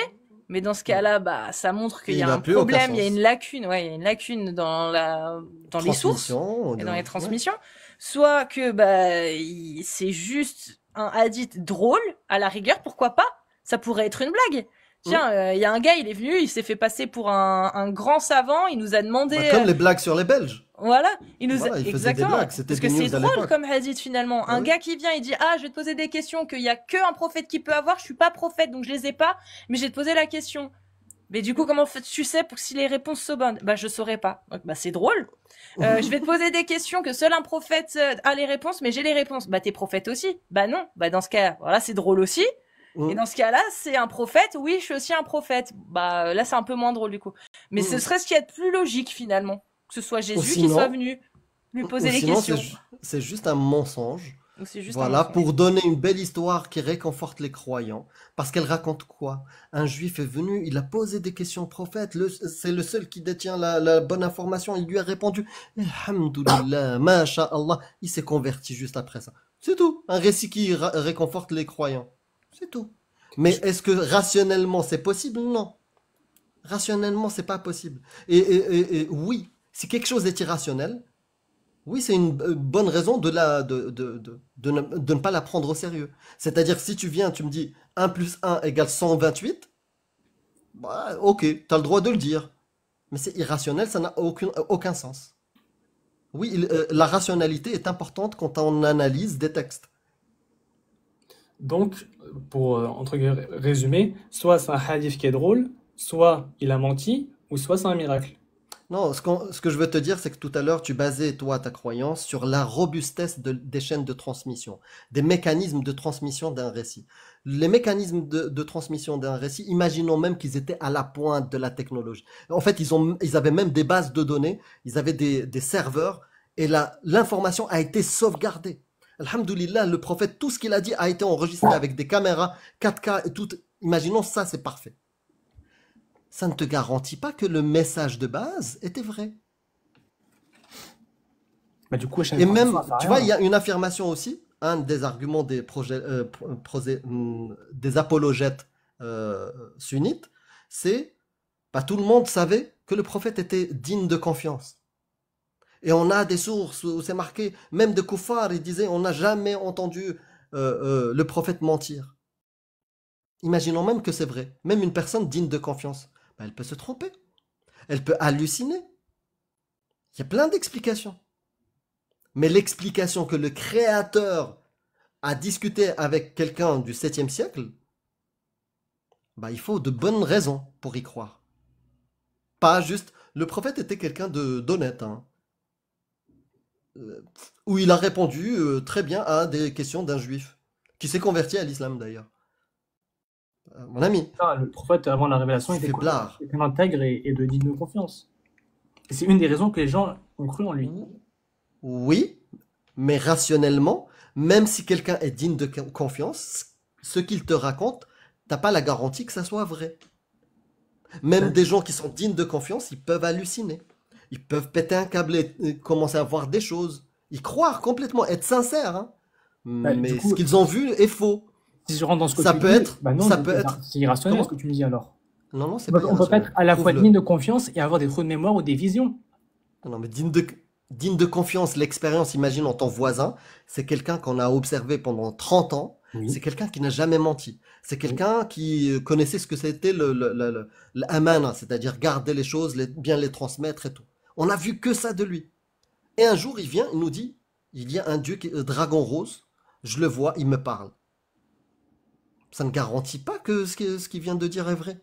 Mais dans ce cas-là, bah, ça montre qu'il y Il a n'a un plus aucun problème, il y a sens. une lacune, ouais, il y a une lacune dans les sources Transmission, et dans les ouais. transmissions. Soit que, bah, c'est juste un hadith drôle, à la rigueur, pourquoi pas? Ça pourrait être une blague. Tiens, il y a un gars, il est venu, il s'est fait passer pour un grand savant, il nous a demandé, Bah, comme les blagues sur les Belges. voilà, il nous Voilà, a... il faisait des Exactement. blagues, c'était Parce que des c'est news à drôle l'époque. comme hadith finalement. Ah Un oui. gars qui vient, il dit, ah, je vais te poser des questions qu'il y a que un prophète qui peut avoir, je suis pas prophète, donc je les ai pas, mais je vais te poser la question. Mais du coup, comment tu sais pour que si les réponses sont bonnes? Bah, je saurais pas. Donc, bah, c'est drôle. Je vais te poser des questions que seul un prophète a les réponses, mais j'ai les réponses. Bah, t'es prophète aussi? Bah, non. Bah, dans ce cas, voilà, c'est drôle aussi. Et dans ce cas-là, c'est un prophète. Oui, je suis aussi un prophète. Bah, là, c'est un peu moins drôle, du coup. Mais ce serait ce qui est plus logique, finalement. Que ce soit Jésus qui sinon- soit venu lui poser Ou les sinon, questions. c'est juste un mensonge. Ou c'est juste un Voilà, mensonge. pour donner une belle histoire qui réconforte les croyants. Parce qu'elle raconte quoi? Un juif est venu, il a posé des questions au prophète, c'est le seul qui détient la bonne information, il lui a répondu, Alhamdulillah, Masha'Allah, il s'est converti juste après ça. C'est tout, un récit qui réconforte les croyants. C'est tout. Mais est-ce que rationnellement c'est possible? Non. Rationnellement, c'est pas possible. Et oui, si quelque chose est irrationnel, oui, c'est une bonne raison de ne pas la prendre au sérieux. C'est-à-dire, si tu viens, tu me dis 1 plus 1 égale 128, bah, ok, tu as le droit de le dire. Mais c'est irrationnel, ça n'a aucun sens. Oui, la rationalité est importante quand on analyse des textes. Donc, pour entre guillemets résumer, soit c'est un hadith qui est drôle, soit il a menti, ou soit c'est un miracle. Non, ce que je veux te dire, c'est que tout à l'heure, tu basais, toi, ta croyance sur la robustesse des chaînes de transmission, des mécanismes de transmission d'un récit. Les mécanismes de transmission d'un récit, imaginons même qu'ils étaient à la pointe de la technologie. En fait, ils avaient même des bases de données, ils avaient des serveurs, et l'information a été sauvegardée. Alhamdoulilah, le prophète, tout ce qu'il a dit a été enregistré avec des caméras 4K et tout. Imaginons ça, c'est parfait. Ça ne te garantit pas que le message de base était vrai. Bah, du coup, Et même, ça tu rien. vois, il y a une affirmation aussi, un des arguments des apologètes sunnites, c'est, pas tout le monde savait que le prophète était digne de confiance. Et on a des sources où c'est marqué, même de Koufar, ils disaient, on n'a jamais entendu le prophète mentir. Imaginons même que c'est vrai. Même une personne digne de confiance, ben, elle peut se tromper. Elle peut halluciner. Il y a plein d'explications. Mais l'explication que le créateur a discuté avec quelqu'un du 7e siècle, ben, il faut de bonnes raisons pour y croire. Pas juste, le prophète était quelqu'un d'honnête, hein, où il a répondu très bien à des questions d'un juif, qui s'est converti à l'islam d'ailleurs. Mon ami, Ah, le prophète, avant la révélation, tu était fais blard. quelqu'un intègre et de digne de confiance. Et c'est une des raisons que les gens ont cru en lui. Oui, mais rationnellement, même si quelqu'un est digne de confiance, ce qu'il te raconte, t'as pas la garantie que ça soit vrai. Même des gens qui sont dignes de confiance, ils peuvent halluciner. Ils peuvent péter un câble et commencer à voir des choses. Y croire complètement, être sincère, hein. Bah, du Mais coup, ce qu'ils ont vu est faux. si je rentre dans ce que Ça tu peut dis, être, bah non, ça peut être. c'est irrationnel Comment? ce que tu me dis alors. Non, c'est On pas peut pas être irrationnel. à la fois Prouve-le. digne de confiance et avoir des trous de mémoire ou des visions. Non, mais digne de confiance, l'expérience, imagine ton voisin, c'est quelqu'un qu'on a observé pendant 30 ans, Oui. c'est quelqu'un qui n'a jamais menti, c'est quelqu'un qui connaissait ce que c'était l'amana, c'est-à-dire garder les choses, bien les transmettre et tout. On a vu que ça de lui. Et un jour, il vient, il nous dit, il y a un dieu, dragon rose, je le vois, il me parle. Ça ne garantit pas que ce qu'il vient de dire est vrai.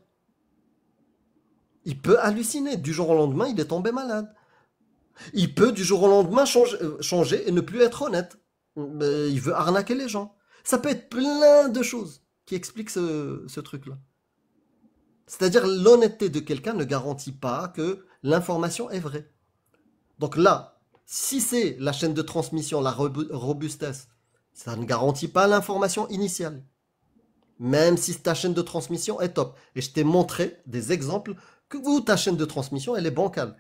Il peut halluciner, du jour au lendemain, il est tombé malade. Il peut du jour au lendemain changer et ne plus être honnête. Il veut arnaquer les gens. Ça peut être plein de choses qui expliquent ce truc-là. C'est-à-dire l'honnêteté de quelqu'un ne garantit pas que l'information est vraie. Donc là, si c'est la chaîne de transmission, la robustesse, ça ne garantit pas l'information initiale. Même si ta chaîne de transmission est top. Et je t'ai montré des exemples que ta chaîne de transmission, elle est bancale.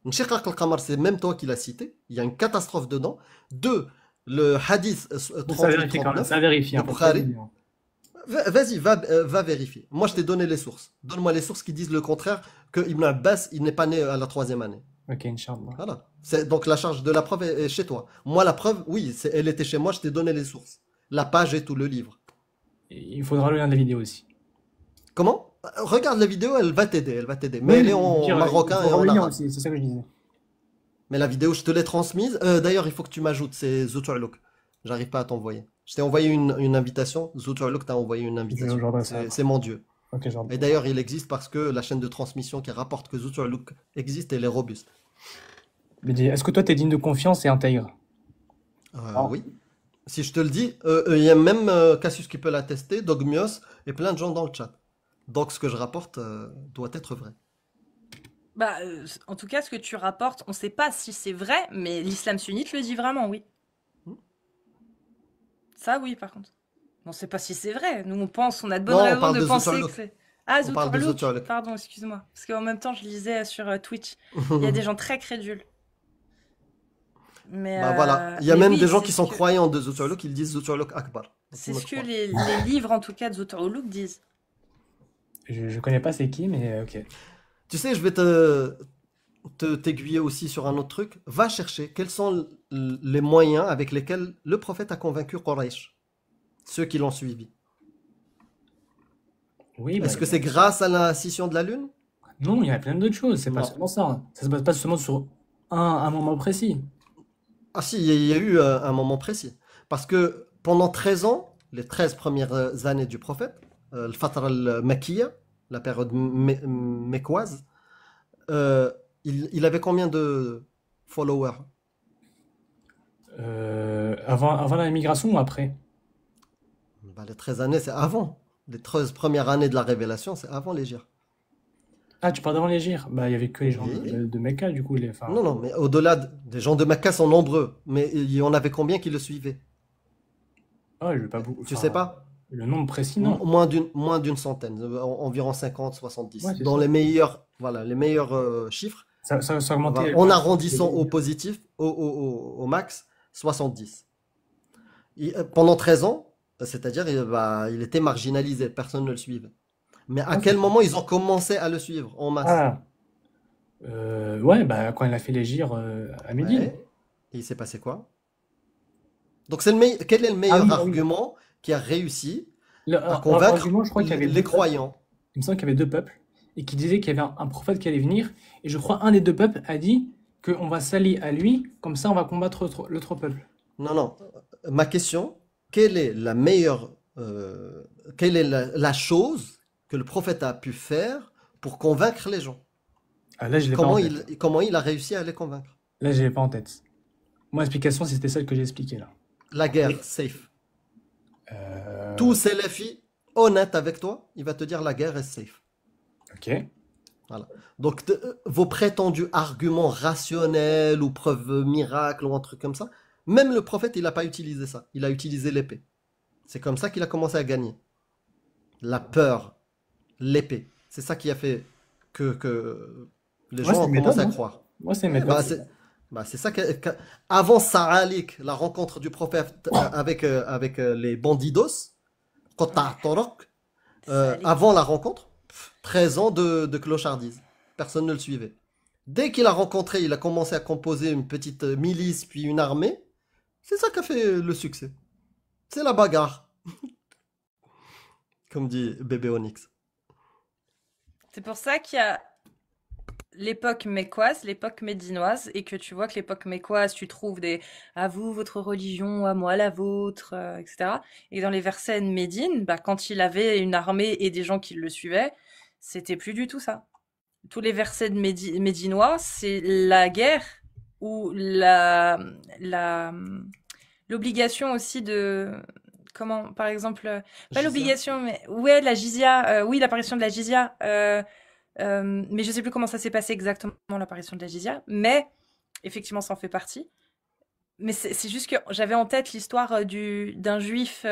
Nshikak al-Qamar, c'est même toi qui l'as cité. Il y a une catastrophe dedans. Deux, le hadith Ça vérifie quand même, 38-39 ça vérifie. de Hein, Bukhari. Vas-y, va vérifier. Moi, je t'ai donné les sources. Donne-moi les sources qui disent le contraire, que Ibn Abbas, il n'est pas né à la 3e année. Ok, Inch'Allah. Voilà. Donc la charge de la preuve est chez toi. Moi, la preuve, oui, elle était chez moi, je t'ai donné les sources. La page et tout, le livre. Il faudra le lien de la vidéo aussi. Comment? Regarde la vidéo, elle va t'aider, Mais Oui, elle est je veux en dire, marocain il et faudra en le lien arabe. aussi, c'est ça que je disais. Mais la vidéo, je te l'ai transmise. D'ailleurs, il faut que tu m'ajoutes, c'est Zouturlouk. J'arrive pas à t'envoyer. Je t'ai envoyé une invitation. Zouturlouk t'a envoyé une invitation. C'est mon dieu. Ok, Et d'ailleurs, il existe parce que la chaîne de transmission qui rapporte que Zouturlouk existe, elle est robuste. Mais est-ce que toi, t'es digne de confiance et intègre? Oui. Si je te le dis, il y a même Cassius qui peut l'attester, Dogmios et plein de gens dans le chat. Donc ce que je rapporte doit être vrai. Bah, en tout cas, ce que tu rapportes, on ne sait pas si c'est vrai, mais l'islam sunnite le dit vraiment, oui. Ça, oui, par contre. On ne sait pas si c'est vrai. Nous, on a de bonnes raisons de penser que c'est... Ah, on parle de Zouturlouk. Pardon, excuse-moi. Parce qu'en même temps, je lisais sur Twitch. Il y a des gens très crédules. Mais voilà. Il y a même des gens qui sont croyants de Zouturlouk, ils disent Zouturlouk Akbar. C'est ce que les livres, en tout cas, de Zouturlouk disent. Je connais pas c'est qui, mais ok. Tu sais, je vais t'aiguiller aussi sur un autre truc. Va chercher quels sont les moyens avec lesquels le prophète a convaincu Quraysh, ceux qui l'ont suivi. Oui, Est-ce que c'est grâce à la scission de la Lune? Non, il y a plein d'autres choses. C'est pas seulement ça. Ça se base pas seulement sur un moment précis. Ah si, il y a eu un moment précis. Parce que pendant 13 ans, les 13 premières années du prophète, le Fatra al-Makiyya, la période mécoise, il Il avait combien de followers? Avant la migration ou après? Bah, les 13 années, c'est avant. Les 13 premières années de la révélation, c'est avant l'hégire. Ah, tu parles d'avant l'Hégire? Bah, il y avait que les gens Oui. de Mecca, du coup, Non, enfin, non, mais au-delà, des gens de Mecca sont nombreux. Mais il y en avait combien qui le suivaient? ouais, je vais pas beaucoup, Tu sais enfin, pas? le nombre précis, non. Moins d'une centaine, environ 50, Ouais, 70. c'est Dans ça. les meilleurs, voilà, les meilleurs chiffres, Ça voilà, augmentait en quand arrondissant au positif, au max, 70. Pendant 13 ans, c'est-à-dire il était marginalisé, personne ne le suivait. Mais à Ah, quel moment ils ont commencé à le suivre en masse? ah, ouais, bah, quand il a fait l'Hégire à Médine. Ouais. Et il s'est passé quoi? Donc quel est le Ah meilleur oui, ah oui. argument qui a réussi à convaincre Argument, je crois qu'il y avait les deux peuples. croyants? Il me semble qu'il y avait deux peuples et qui disaient qu'il y avait un prophète qui allait venir. Et je crois un des deux peuples a dit qu'on va s'allier à lui, comme ça on va combattre l'autre peuple. Non, non. Ma question, quelle est la meilleure, quelle est la chose que le prophète a pu faire pour convaincre les gens? Ah, là, je l'ai pas en Comment tête. il a réussi à les convaincre? Là, je l'ai pas en tête. Mon explication, c'était celle que j'ai expliquée là. La guerre, safe. Euh, Tout Salafi honnête avec toi, il va te dire la guerre est safe. ok. Voilà. Donc, vos prétendus arguments rationnels ou preuves miracles ou un truc comme ça, même le prophète, il n'a pas utilisé ça. Il a utilisé l'épée. C'est comme ça qu'il a commencé à gagner. La peur, l'épée. C'est ça qui a fait que les Ouais, gens c'est ont une méthode, commencé à hein. croire. Ouais, c'est une Ouais, méthode. c'est ça avant Sa'alik, la rencontre du prophète avec les bandidos, Qota' Torok, Salik. avant la rencontre, 13 ans de clochardise. Personne ne le suivait. Dès qu'il a rencontré, il a commencé à composer une petite milice, puis une armée. C'est ça qui a fait le succès. C'est la bagarre, comme dit bébé Onyx. C'est pour ça qu'il y a l'époque mécoise, l'époque médinoise, et que tu vois que l'époque mécoise, tu trouves des à vous, votre religion, à moi, la vôtre, etc. Et dans les versets de Médine, bah, quand il avait une armée et des gens qui le suivaient, c'était plus du tout ça. Tous les versets de médinois, c'est la guerre ou la, l'obligation aussi de, comment, par exemple, pas Jizya. l'obligation, mais ouais, la jizya, oui, l'apparition de la jizya, mais je sais plus comment ça s'est passé exactement l'apparition de la jizya, mais effectivement, ça en fait partie. Mais c'est juste que j'avais en tête l'histoire d'un juif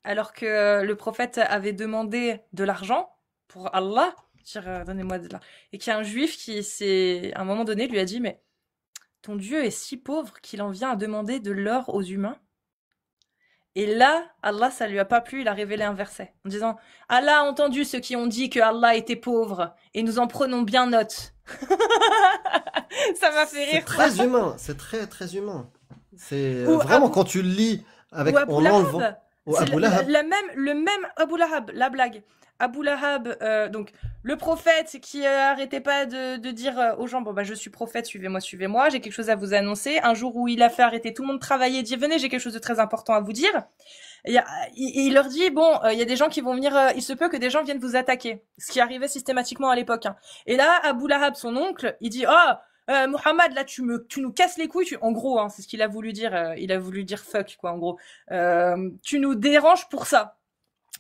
alors que le prophète avait demandé de l'argent pour Allah, dire donnez-moi de l'argent, et qu'il y a un juif qui à un moment donné lui a dit mais ton Dieu est si pauvre qu'il en vient à demander de l'or aux humains. Et là, Allah, ça lui a pas plu, il a révélé un verset en disant Allah a entendu ceux qui ont dit que Allah était pauvre et nous en prenons bien note. Ça m'a fait C'est rire ça. très humain, c'est très très humain. C'est Ou vraiment quand tu le lis Ou Abu en enlevant. Lahab. Ou C'est Abu Lahab. le même Abu Lahab, la blague. Abu Lahab, donc le prophète qui arrêtait pas de dire aux gens bon bah je suis prophète, suivez-moi, j'ai quelque chose à vous annoncer. Un jour où il a fait arrêter tout le monde de travailler, dire venez, j'ai quelque chose de très important à vous dire. Il leur dit bon, il y a des gens qui vont venir, il se peut que des gens viennent vous attaquer, ce qui arrivait systématiquement à l'époque. Hein. Et là, Abu Lahab, son oncle, il dit Mohammed, là, tu nous casses les couilles. En gros, hein, c'est ce qu'il a voulu dire. Il a voulu dire fuck, quoi, en gros. Tu nous déranges pour ça.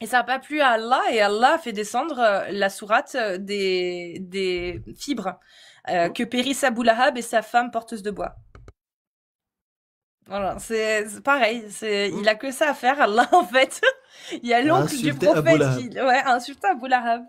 Et ça n'a pas plu à Allah, et Allah a fait descendre la sourate des fibres que périssent Abu Lahab et sa femme porteuse de bois. Voilà, c'est pareil. Il a que ça à faire, Allah, en fait. Il y a l'oncle du Insulter Abu prophète Lahab. qui a insulté Abu Lahab.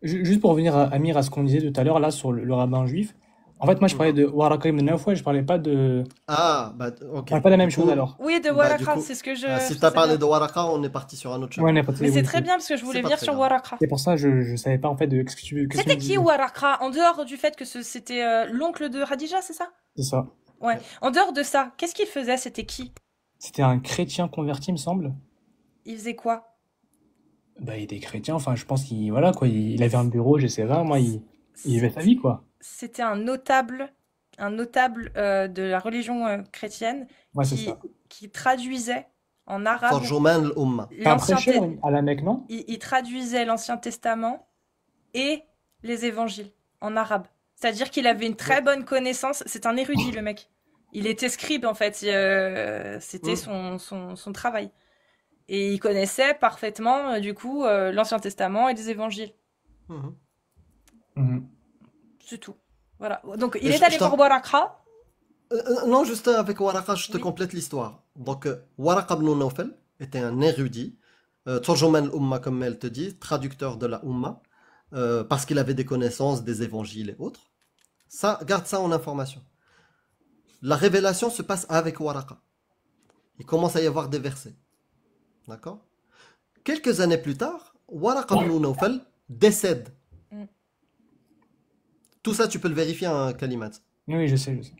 Juste pour revenir à Amir à ce qu'on disait tout à l'heure là sur le rabbin juif. En fait, moi je parlais de Waraka ibn Nawfal, je parlais pas de. Ah, bah, On ok. parle pas de la même Du chose coup, alors. Oui, de du Waraka, coup, c'est ce que je si je t'as sais parlé bien. de Waraka, on est parti sur un autre Ouais, chapitre. n'importe Mais c'est oui, très bien parce que je voulais C'est pas venir très sur grave. Waraka. c'est pour ça je savais pas en fait de qu'est-ce que tu C'était me qui disais. Waraka? En dehors du fait que c'était l'oncle de Khadija, c'est ça? C'est ça. Ouais. En dehors de ça, qu'est-ce qu'il faisait? C'était qui? C'était un chrétien converti, il me semble. Il faisait quoi? Bah, il était chrétien, enfin je pense qu'il voilà quoi, il avait un bureau, je sais pas, moi il vivait sa vie quoi. C'était un notable de la religion chrétienne Ouais, c'est qui, ça. qui traduisait en arabe Tarjuman al-Umma. C'est un l'ancien prêcheur Té- à la Mecque, non? il traduisait l'Ancien Testament et les évangiles en arabe. C'est-à-dire qu'il avait une très bonne connaissance. C'est un érudit, le mec. Il était scribe, en fait. C'était son travail. Et il connaissait parfaitement, du coup, l'Ancien Testament et les évangiles. Mhm. Mhm. C'est tout. Voilà. Donc, il Et est allé voir Waraqah. Non, juste avec Waraqa, je te Oui. complète l'histoire. Donc, Waraqa ibn Nawfal était un érudit, Turjuman al-Umma, comme elle te dit, traducteur de la Umma, parce qu'il avait des connaissances des évangiles et autres. Ça, garde ça en information. La révélation se passe avec Waraqa. Il commence à y avoir des versets. D'accord? Quelques années plus tard, Waraqa ibn Nawfal décède. Mm. Tout ça, tu peux le vérifier en Kalimat. Oui, je sais, je sais.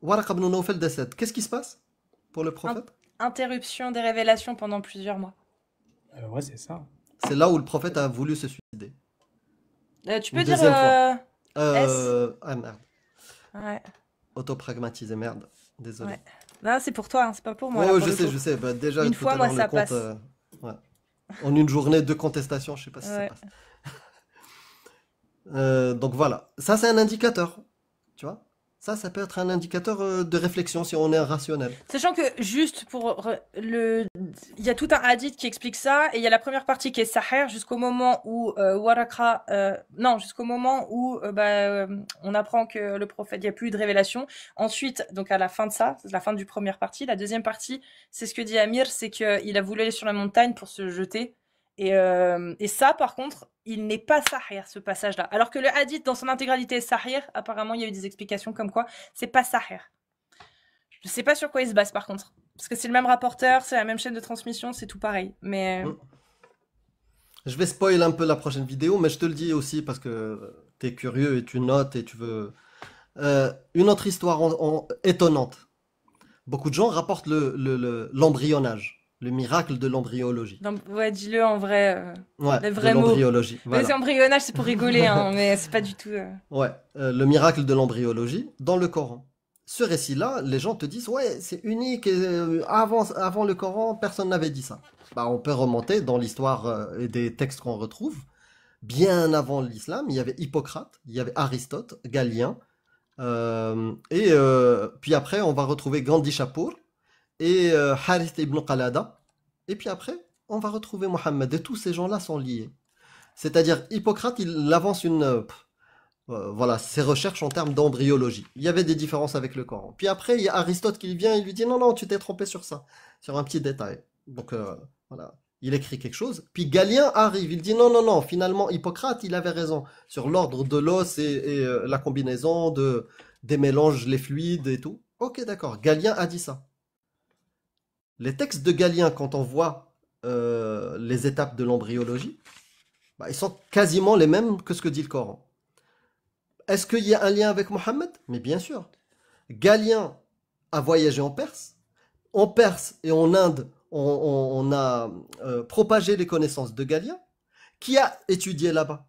Waraqa ibn Nawfal décède. Qu'est-ce qui se passe pour le prophète? Interruption des révélations pendant plusieurs mois. Ouais, c'est ça. C'est là où le prophète a voulu se suicider. Tu Une peux dire deuxième fois. S? Ah merde. Ouais, Autopragmatisé, merde. Désolé. ouais. Là, c'est pour toi, hein, c'est pas pour moi, là, Oh, pour je le sais, coup. je sais. Bah, déjà, Une tout fois, à moi, l'heure, ça le compte. passe. Ouais. En une journée, 2 contestations, je sais pas si ça Ouais. passe. Donc voilà. Ça, c'est un indicateur. Tu vois? Ça peut être un indicateur de réflexion si on est rationnel. Sachant que juste il y a tout un hadith qui explique ça et il y a la première partie qui est Sahih jusqu'au moment où Waraqah, non, jusqu'au moment où on apprend que le prophète, il n'y a plus eu de révélation. Ensuite, donc à la fin de ça, c'est la fin du première partie. La deuxième partie, c'est ce que dit Amir, c'est qu'il a voulu aller sur la montagne pour se jeter. Et ça, par contre, il n'est pas sahih, ce passage-là. Alors que le hadith, dans son intégralité, est sahih. Apparemment, il y a eu des explications comme quoi c'est pas sahih. Je sais pas sur quoi il se base, par contre. Parce que c'est le même rapporteur, c'est la même chaîne de transmission, c'est tout pareil. Mais Je vais spoil un peu la prochaine vidéo, mais je te le dis aussi parce que t'es curieux et tu notes et tu veux. Une autre histoire étonnante. Beaucoup de gens rapportent l'embryonnage, le miracle de l'embryologie. ouais, dis-le en vrai. Ouais, Les de vrais mots. l'embryologie. Les Voilà. embryonnages, c'est pour rigoler, hein, mais c'est pas du tout. Ouais, le miracle de l'embryologie dans le Coran. Ce récit-là, les gens te disent, ouais, c'est unique, et, avant le Coran, personne n'avait dit ça. Bah, on peut remonter dans l'histoire et des textes qu'on retrouve. Bien avant l'islam, il y avait Hippocrate, il y avait Aristote, Galien, puis après, on va retrouver Gandhi Shapour et Harith ibn Qalada. Et puis après, on va retrouver Mohammed. Et tous ces gens-là sont liés. C'est-à-dire, Hippocrate, il avance voilà, ses recherches en termes d'embryologie. Il y avait des différences avec le Coran. Puis après, il y a Aristote qui vient et lui dit non, non, tu t'es trompé sur ça, sur un petit détail. Donc voilà, il écrit quelque chose. Puis Galien arrive, il dit non, non, non, finalement, Hippocrate, il avait raison sur l'ordre de l'os et la combinaison des mélanges, les fluides et tout. Ok, d'accord, Galien a dit ça. Les textes de Galien, quand on voit les étapes de l'embryologie, bah, ils sont quasiment les mêmes que ce que dit le Coran. Est-ce qu'il y a un lien avec Mohammed? Mais bien sûr. Galien a voyagé en Perse. En Perse et en Inde, on a propagé les connaissances de Galien. Qui a étudié là-bas?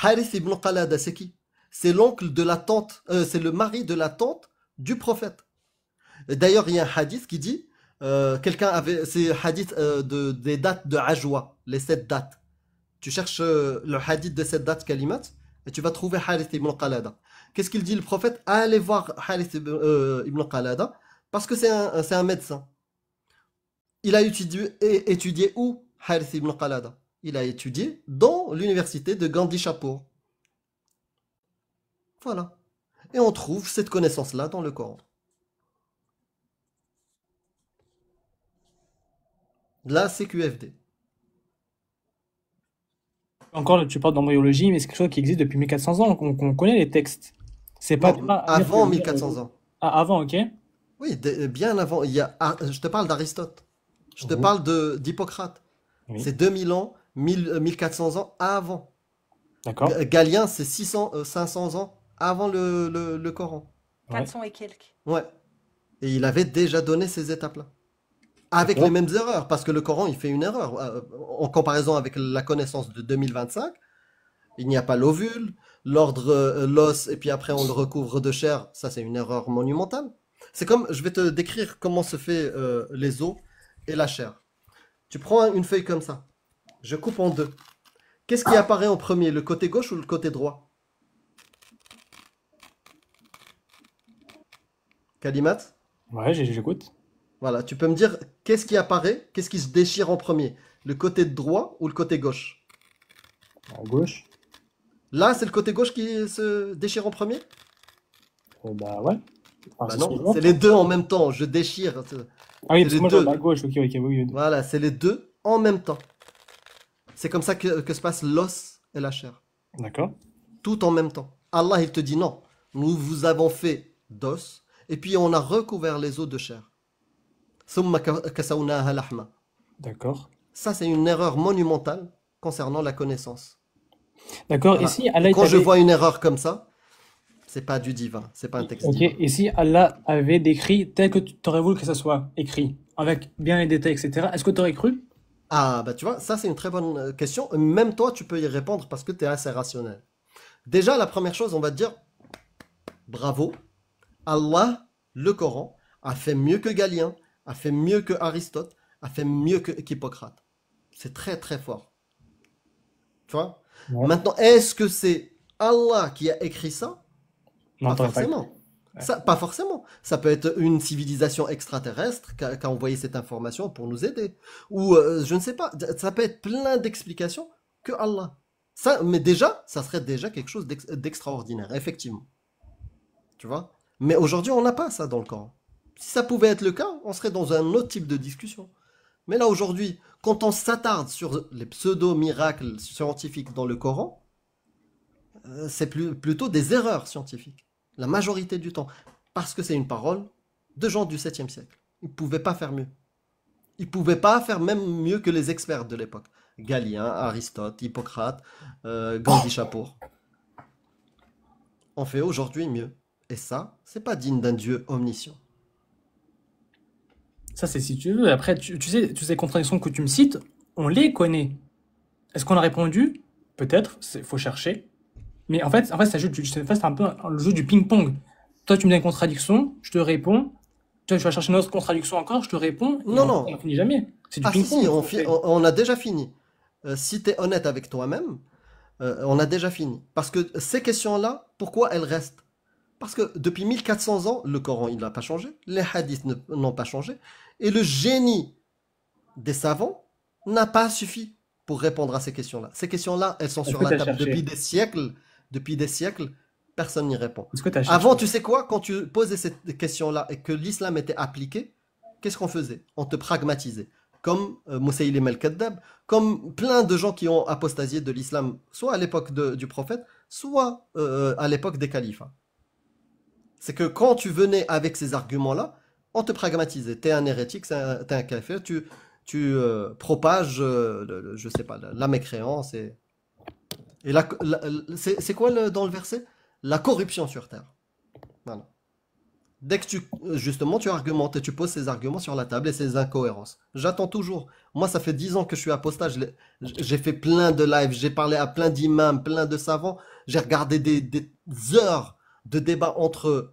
Harith ibn Qalada, c'est qui? C'est l'oncle de la tante, c'est le mari de la tante du prophète. D'ailleurs, il y a un hadith qui dit, c'est hadith des dates de Ajwa, les 7 dates. Tu cherches le hadith de cette date kalimat et tu vas trouver Harith ibn Qalada. Qu'est-ce qu'il dit le prophète? Allez voir Harith ibn Qalada parce que c'est un médecin. Il a étudié où Harith ibn Qalada? Il a étudié dans l'université de Gandhi Shapour. Voilà. Et on trouve cette connaissance-là dans le Coran. La CQFD. Encore, tu parles d'embryologie, mais c'est quelque chose qui existe depuis 1400 ans, qu'on connaît les textes. C'est pas Non, avant 1400 ans. Ah, avant, ok. Oui, bien avant. Je te parle d'Aristote. Je te Mhm. parle d'Hippocrate. Oui. C'est 2000 ans, 1400 ans avant. D'accord. Galien, c'est 500 ans avant le Coran. Ouais. 400 et quelques. Ouais. Et il avait déjà donné ces étapes-là. Avec D'accord. les mêmes erreurs, parce que le Coran, il fait une erreur. En comparaison avec la connaissance de 2025, il n'y a pas l'ovule, l'os, et puis après on le recouvre de chair. Ça, c'est une erreur monumentale. C'est comme, je vais te décrire comment se fait les os et la chair. Tu prends une feuille comme ça. Je coupe en deux. Qu'est-ce qui apparaît en premier, le côté gauche ou le côté droit? Kalimat? Ouais, j'écoute. Voilà, tu peux me dire qu'est-ce qui apparaît, qu'est-ce qui se déchire en premier? Le côté droit ou le côté gauche? À gauche. Là, c'est le côté gauche qui se déchire en premier? Bah ouais. Enfin, Bah c'est ce que je non, c'est montre. les deux en même temps. Je déchire. Ah oui, C'est parce les que moi, je vois deux. à gauche. Ok, ok, oui, oui. Voilà, c'est les deux en même temps. C'est comme ça que se passe l'os et la chair. D'accord. Tout en même temps. Allah, il te dit non. Nous vous avons fait d'os et puis on a recouvert les os de chair. ثم كسوناها لحما. D'accord. Ça, c'est une erreur monumentale concernant la connaissance. D'accord. Et Voilà. si Et Allah il quand je t'avait. vois une erreur comme ça, c'est pas du divin, c'est pas un texte Ok. divin. Et si Allah avait décrit tel que tu aurais voulu que ça soit écrit, avec bien les détails, etc., est-ce que tu aurais cru? Ah, bah tu vois, ça c'est une très bonne question. Même toi, tu peux y répondre parce que tu es assez rationnel. Déjà, la première chose, on va te dire bravo. Allah, le Coran, a fait mieux que Galien, a fait mieux que Aristote, a fait mieux qu'Hippocrate. C'est très très fort. Tu vois? Ouais. Maintenant, est-ce que c'est Allah qui a écrit ça? Non, Pas t'aurais pas cru. forcément. Ouais. Ça, pas forcément. Ça peut être une civilisation extraterrestre qui a envoyé cette information pour nous aider. Ou je ne sais pas. Ça peut être plein d'explications que Allah. Ça, mais déjà, ça serait déjà quelque chose d'extraordinaire, effectivement. Tu vois? Mais aujourd'hui, on n'a pas ça dans le Coran. Si ça pouvait être le cas, on serait dans un autre type de discussion. Mais là, aujourd'hui, quand on s'attarde sur les pseudo-miracles scientifiques dans le Coran, c'est plutôt des erreurs scientifiques. La majorité du temps. Parce que c'est une parole de gens du 7e siècle. Ils ne pouvaient pas faire mieux. Ils ne pouvaient pas faire même mieux que les experts de l'époque. Galien, Aristote, Hippocrate, Gandhi Chapour. On fait aujourd'hui mieux. Et ça, c'est pas digne d'un Dieu omniscient. Ça, c'est si tu veux. Après, tu sais, toutes ces contradictions que tu me cites, on les connaît. Est-ce qu'on a répondu? Peut-être, il faut chercher. Mais en fait, c'est un peu le jeu du ping-pong. Toi, tu me donnes une contradiction, je te réponds. Toi, tu vas chercher une autre contradiction encore, je te réponds. Et Non, en fait, on non. n'en finit jamais. C'est du Ah si, ping-pong si, ce qu'on fait. on a déjà fini. Si tu es honnête avec toi-même, on a déjà fini. Parce que ces questions-là, pourquoi elles restent? Parce que depuis 1400 ans, le Coran, il n'a pas changé, les hadiths n'ont pas changé, et le génie des savants n'a pas suffi pour répondre à ces questions-là. Ces questions-là, elles sont Est-ce sur que la tu as table cherché? depuis des siècles, personne n'y répond. Est-ce que tu as cherché? Avant, tu sais quoi, quand tu posais cette question-là et que l'islam était appliqué, qu'est-ce qu'on faisait? On te pragmatisait. Comme Moussaïlim el-Kaddab, comme plein de gens qui ont apostasié de l'islam, soit à l'époque du prophète, soit à l'époque des califats. C'est que quand tu venais avec ces arguments-là, on te pragmatisait. T'es un hérétique, t'es un kafir, propages, je sais pas, la mécréance et c'est quoi dans le verset? La corruption sur terre. Voilà. Dès que justement, tu argumentes et tu poses ces arguments sur la table et ces incohérences. J'attends toujours. Moi, ça fait 10 ans que je suis apostat. J'ai fait plein de lives, j'ai parlé à plein d'imams, plein de savants. J'ai regardé des heures de débats entre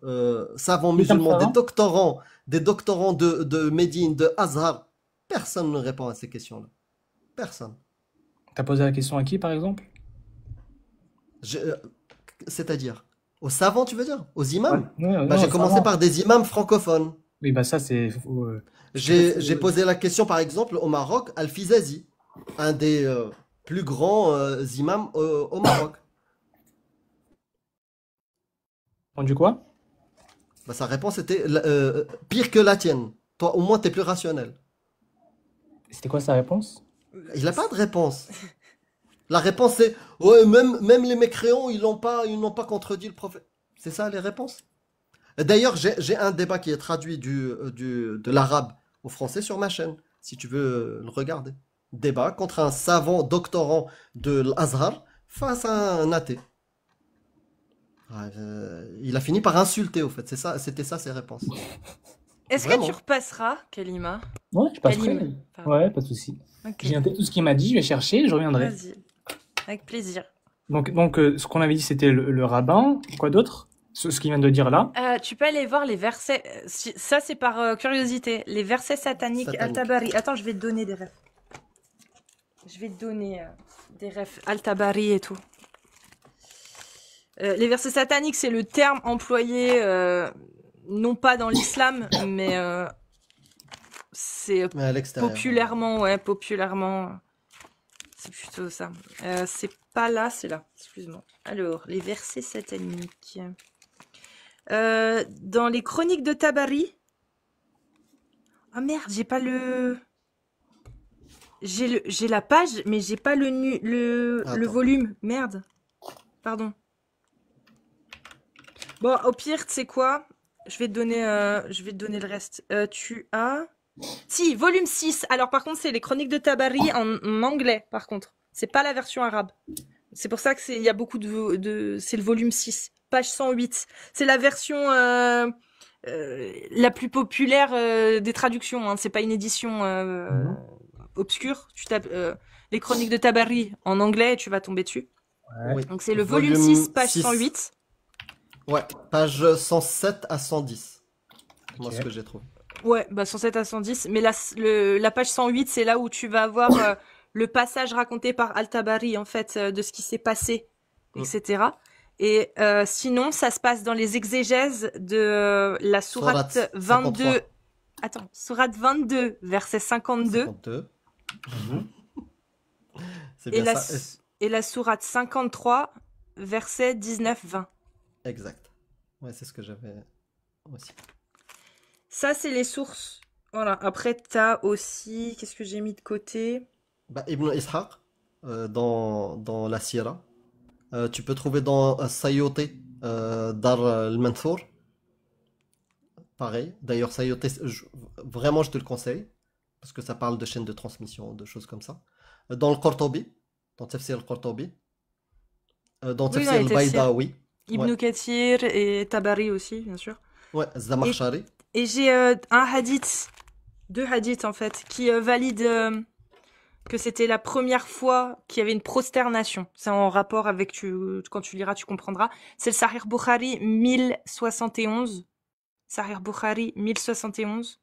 savants Qui comme musulmans, ça, hein? des doctorants de Médine, de Azhar. Personne ne répond à ces questions-là. Personne. T'as posé la question à qui, par exemple? Je- euh, C'est-à-dire, aux savants, tu veux dire? Aux Ouais. imams? Ouais, Bah, non, j'ai ça commencé va. par des imams francophones. Oui, bah ça, c'est. Si tu veux, J'ai posé la question, par exemple, au Maroc, Al-Fizazi, un des plus grands imams au Maroc. répondu quoi? Bah, sa réponse était pire que la tienne. Toi, au moins, t'es plus rationnel. C'était quoi sa réponse? Il n'a pas de réponse. La réponse, c'est ouais, même les mécréants, ils n'ont pas contredit le prophète. C'est ça les réponses. D'ailleurs, j'ai un débat qui est traduit de l'arabe au français sur ma chaîne, si tu veux le regarder. Débat contre un savant doctorant de l'Azhar face à un athée. Ah, il a fini par insulter, au fait. C'était ça ses réponses. Est-ce que tu Vraiment. repasseras, Kalima? Ouais, je passerai. Kalim. Pardon. Ouais, pas de souci. Ok, J'ai noté tout ce qu'il m'a dit, je vais chercher, je reviendrai. vas-y. Avec plaisir. Donc ce qu'on avait dit, c'était le rabbin. Quoi d'autre? Ce qu'il vient de dire là. Tu peux aller voir les versets. Ça, c'est par curiosité. Les versets sataniques Satanique. Al-Tabari. Attends, je vais te donner des refs. Je vais te donner des refs Al-Tabari et tout. Les versets sataniques, c'est le terme employé non pas dans l'islam, mais c'est Mais à l'extérieur. populairement, c'est plutôt ça. C'est pas là, c'est là. Excuse-moi. Alors, les versets sataniques. Dans les chroniques de Tabari. Ah merde, j'ai pas le. J'ai la page, mais j'ai pas le Attends. volume. Merde. Pardon. Bon, au pire, tu sais quoi? Je vais te donner le reste. Tu as. Si, volume 6. Alors, par contre, c'est les chroniques de Tabari en anglais, par contre. C'est pas la version arabe. C'est pour ça que il y a beaucoup c'est le volume 6, page 108. C'est la version la plus populaire des traductions. Hein. C'est pas une édition obscure. Tu tapes les chroniques de Tabari en anglais et tu vas tomber dessus. Ouais. Oui. Donc c'est le volume 6, page 108. Ouais, page 107 à 110. Moi, Ok. ce que j'ai trouvé. Ouais, bah 107 à 110. Mais la page 108, c'est là où tu vas avoir le passage raconté par Al-Tabari, en fait, de ce qui s'est passé, etc. Et sinon, ça se passe dans les exégèses de la sourate 22. 53. Attends, sourate 22, verset 52. 52. Mhm. C'est Et bien la, ça. et la sourate 53, verset 19-20. Exact. Ouais, c'est ce que j'avais aussi. Ça, c'est les sources. Voilà. Après, t'as aussi... Qu'est-ce que j'ai mis de côté? Bah, Ibn Ishaq, dans la Sierra. Tu peux trouver dans Sayyuti, Dar al-Manthur. Pareil. D'ailleurs, Sayyuti, vraiment, je te le conseille. Parce que ça parle de chaînes de transmission, de choses comme ça. Dans le Qurtubi, dans Tafsir al-Qurtubi. Dans Oui, Tafsir dans les tafsirs. al-Baydawi. Ibn Ouais. Kathir et Tabari aussi, bien sûr. Ouais, Zamakhshari. Et j'ai un hadith, 2 hadiths en fait, qui valident que c'était la première fois qu'il y avait une prosternation. C'est en rapport avec, quand tu liras, tu comprendras. C'est le Sahih Bukhari 1071. Sahih Bukhari 1071.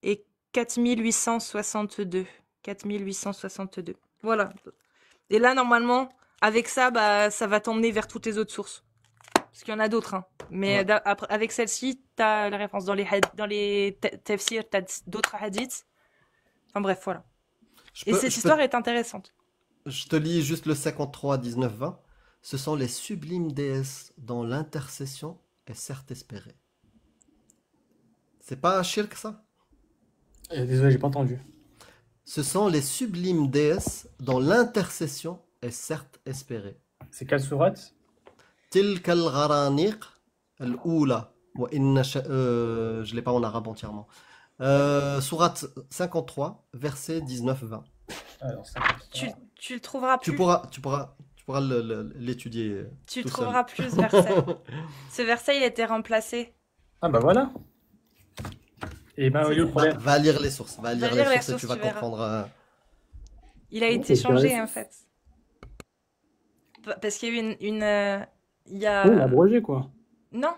Et 4862. 4862. Voilà. Et là, normalement, avec ça, bah, ça va t'emmener vers toutes les autres sources. Parce qu'il y en a d'autres, hein. Mais Ouais. avec celle-ci, t'as la référence dans les tafsirs, t'as d'autres hadiths. Enfin bref, voilà. Et cette histoire est intéressante. Je te lis juste le 53, 19, 20. Ce sont les sublimes déesses dont l'intercession est certes espérée. C'est pas un shirk, ça? Désolé, j'ai pas entendu. Ce sont les sublimes déesses dont l'intercession est certes espérée. C'est quelle sourate? تلك الغرانيق الأولى وإن je l'ai pas en arabe entièrement. Sourate 53, verset 19-20. Alors, ça, Tu le trouveras plus. Tu pourras l'étudier Tu tout trouveras seul. plus ce verset. Ce verset, il a été remplacé. Ah bah voilà. Et ben, oui, le problème. Va lire les sources. Va lire les sources et tu vas tu verras. comprendre. Il a Oui, été c'est changé, intéressant. en fait. Parce qu'il y a eu il y a... Oui, abrogé quoi. Non,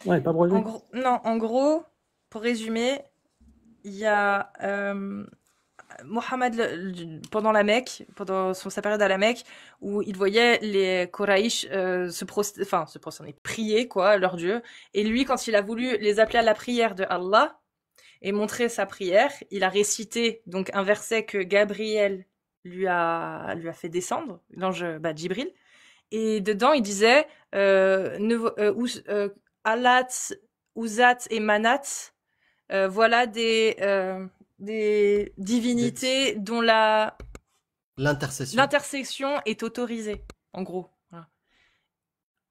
Ouais, pas abrogé. en gros, pour résumer, il y a Mohammed pendant la Mecque, pendant sa période à la Mecque, où il voyait les Quraïsh se prosterner, prier quoi, leur Dieu. Et lui, quand il a voulu les appeler à la prière de Allah et montrer sa prière, il a récité donc un verset que Gabriel lui a fait descendre, l'ange Djibril. Et dedans, il disait Allat, Uzat et Manat, voilà des divinités dont l'intercession est autorisée, en gros. Voilà.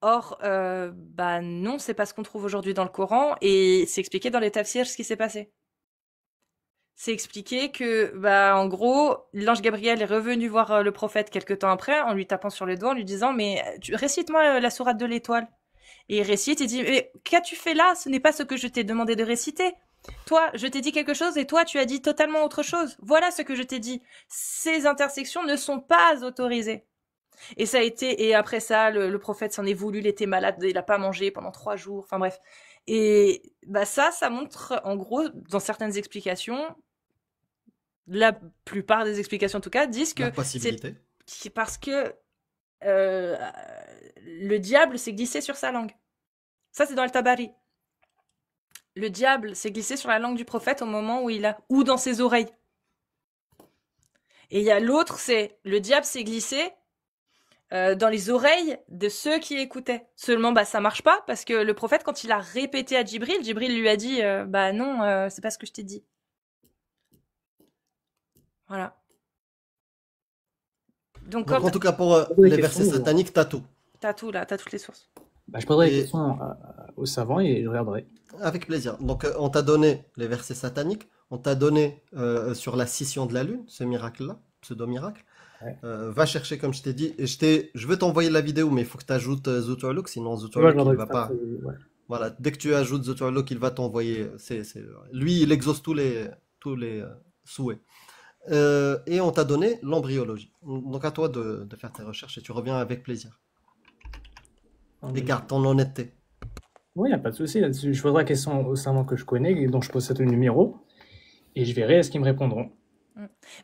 Or, non, c'est pas ce qu'on trouve aujourd'hui dans le Coran, et c'est expliqué dans les tafsirs ce qui s'est passé. C'est expliqué que, en gros, l'ange Gabriel est revenu voir le prophète quelque temps après, en lui tapant sur les doigts, en lui disant, mais récite-moi la sourate de l'étoile. Et il récite, et dit, mais qu'as-tu fait là? Ce n'est pas ce que je t'ai demandé de réciter. Toi, je t'ai dit quelque chose et toi, tu as dit totalement autre chose. Voilà ce que je t'ai dit. Ces intersections ne sont pas autorisées. Et ça a été, et après ça, le prophète s'en est voulu, il était malade, il a pas mangé pendant 3 jours, enfin bref. Et ça montre, en gros, dans certaines explications, la plupart des explications en tout cas, disent que c'est parce que le diable s'est glissé sur sa langue. Ça, c'est dans le Tabari. Le diable s'est glissé sur la langue du prophète au moment où il a... ou dans ses oreilles. Et il y a l'autre, c'est le diable s'est glissé dans les oreilles de ceux qui écoutaient. Seulement, bah, ça marche pas parce que le prophète, quand il a répété à Djibril, Djibril lui a dit, bah non, c'est pas ce que je t'ai dit. Voilà. Donc, Donc, en comme tout cas, pour Oui, les question, versets sataniques, t'as tout. t'as tout là, t'as toutes les sources. Bah, je poserai les Et questions aux savants et je regarderai. avec plaisir. Donc, on t'a donné les versets sataniques, on t'a donné sur la scission de la Lune, ce miracle-là, pseudo-miracle. Ouais. Va chercher, comme je t'ai dit, et je vais t'envoyer la vidéo, mais il faut que tu ajoutes Zuturluk, sinon Ouais, je Zuturluk, il regarderai va tout ça. pas. Ouais. Voilà, dès que tu ajoutes Zuturluk, il va t'envoyer. Lui, il exauce tous les souhaits. Et on t'a donné l'embryologie. Donc, à toi de faire tes recherches et tu reviens avec plaisir. Et garde ton honnêteté. Oui, il n'y a pas de souci là-dessus. Je poserai la question aux savants que je connais et dont je possède le numéro et je verrai ce qu'ils me répondront.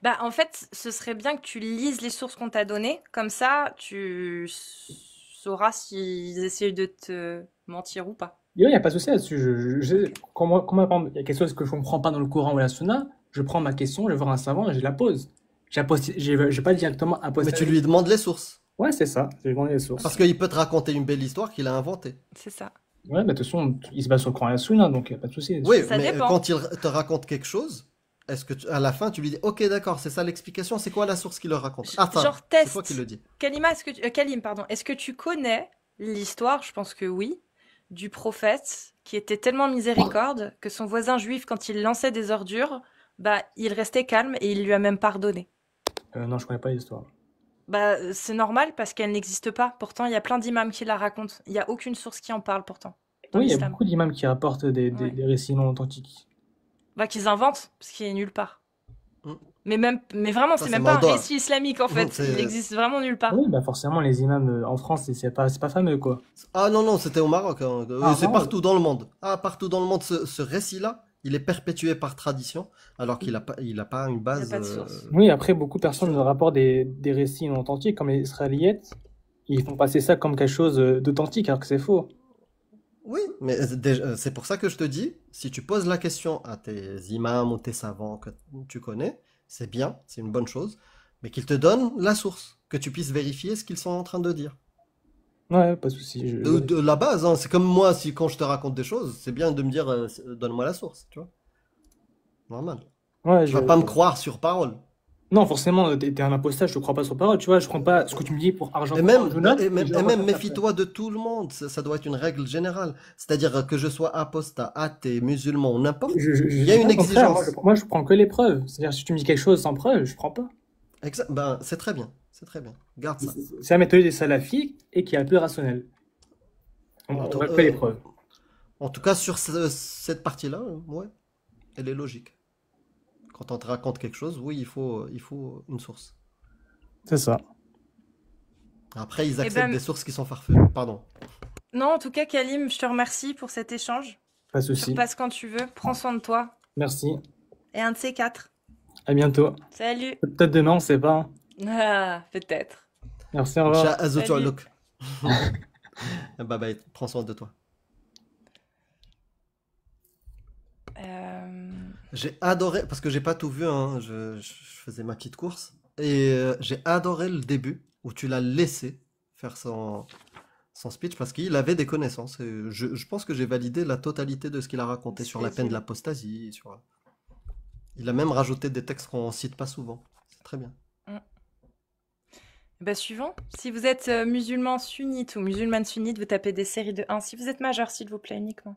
Bah, en fait, ce serait bien que tu lises les sources qu'on t'a données. Comme ça, tu sauras s'ils essayent de te mentir ou pas. Il n'y a pas de souci là-dessus. Quand par exemple, il y a quelque chose que je ne comprends pas dans le Coran ou la Sunna, je prends ma question, je vais voir un savant et je la pose. Je vais pas directement Mais apostiller. tu lui demandes les sources. Ouais, c'est ça. Je vais demander les sources. Parce qu'il peut te raconter une belle histoire qu'il a inventée. C'est ça. Ouais, bah, de toute façon, il se base sur le Coran et la Sunna, donc il n'y a pas de souci là-dessus. Oui, Ça mais dépend. quand il te raconte quelque chose, est-ce que à la fin tu lui dis ok d'accord, c'est ça l'explication, c'est quoi la source qu'il le raconte? Enfin, Genre c'est toi test. qui le dis. Kalima, Kalim, pardon. Est-ce que tu connais l'histoire, je pense que oui, du prophète qui était tellement miséricorde que son voisin juif, quand il lançait des ordures, bah, il restait calme et il lui a même pardonné. Non, je connais pas l'histoire. Bah, c'est normal parce qu'elle n'existe pas. Pourtant, il y a plein d'imams qui la racontent. Il n'y a aucune source qui en parle pourtant dans Oui, il y a l'islam. beaucoup d'imams qui rapportent Ouais. des récits non authentiques. Bah, qu'ils inventent, parce qu'il est nulle part. Mm. Mais vraiment, Ça, c'est c'est même pas un Maudoa. récit islamique en fait. C'est- Il existe vraiment nulle part. Oui, bah forcément, les imams en France, c'est pas fameux, quoi. Ah non, non, c'était au Maroc, hein. Ah, C'est non, partout dans le monde. Ah, partout dans le monde, ce récit-là, il est perpétué par tradition, alors qu'il a pas une Il n'y a base. pas de source. Oui, après, beaucoup de personnes Sûr. nous rapportent des récits non authentiques, comme les Israélites. Ils font passer ça comme quelque chose d'authentique, alors que c'est faux. Oui, mais c'est pour ça que je te dis, si tu poses la question à tes imams ou tes savants que tu connais, c'est bien, c'est une bonne chose, mais qu'ils te donnent la source, que tu puisses vérifier ce qu'ils sont en train de dire. Ouais, pas de souci. De la base, hein, c'est comme moi, si quand je te raconte des choses, c'est bien de me dire, donne-moi la source, tu vois. Normal. Ouais, Tu vas pas me croire sur parole. Non, forcément, t'es un apostat, je te crois pas sur parole, tu vois. Je prends pas ce que tu me dis pour argent Et comptant, même, je note, et même, je et le même recherche méfie-toi de tout le monde, ça doit être une règle générale. C'est-à-dire que je sois apostat, athée, musulman, ou n'importe, après. il y a une Au contraire, exigence. moi, je prends que les preuves. C'est-à-dire, si tu me dis quelque chose sans preuve, je prends pas. Ben, c'est très bien, c'est très bien. Garde ça. C'est la méthode des salafis et qui est la plus rationnelle. On En tout, va que les preuves. en tout cas, sur cette partie-là, ouais, elle est logique. Quand on te raconte quelque chose, oui, il faut une source. C'est ça. Après, ils Eh acceptent ben, des sources qui sont farfelues. Pardon. non, en tout cas, Kalim, je te remercie pour cet échange. Pas de Tu souci. repasses quand tu veux. Prends soin de toi. Merci. Et un de ces quatre. À bientôt. Salut. Peut-être demain, on sait pas. Ah, peut-être. Merci, au revoir. Chat Azutur Salut. Look. Bye bye, prends soin de toi. J'ai adoré, parce que j'ai pas tout vu, hein, je faisais ma petite course, et j'ai adoré le début, où tu l'as laissé faire son speech, parce qu'il avait des connaissances, et je pense que j'ai validé la totalité de ce qu'il a raconté sur la peine de l'apostasie, il a même rajouté des textes qu'on cite pas souvent, c'est très bien. Bah, suivant. Si vous êtes musulman sunnite ou musulmane sunnite, vous tapez des séries de 1. Si vous êtes majeur, s'il vous plaît, uniquement.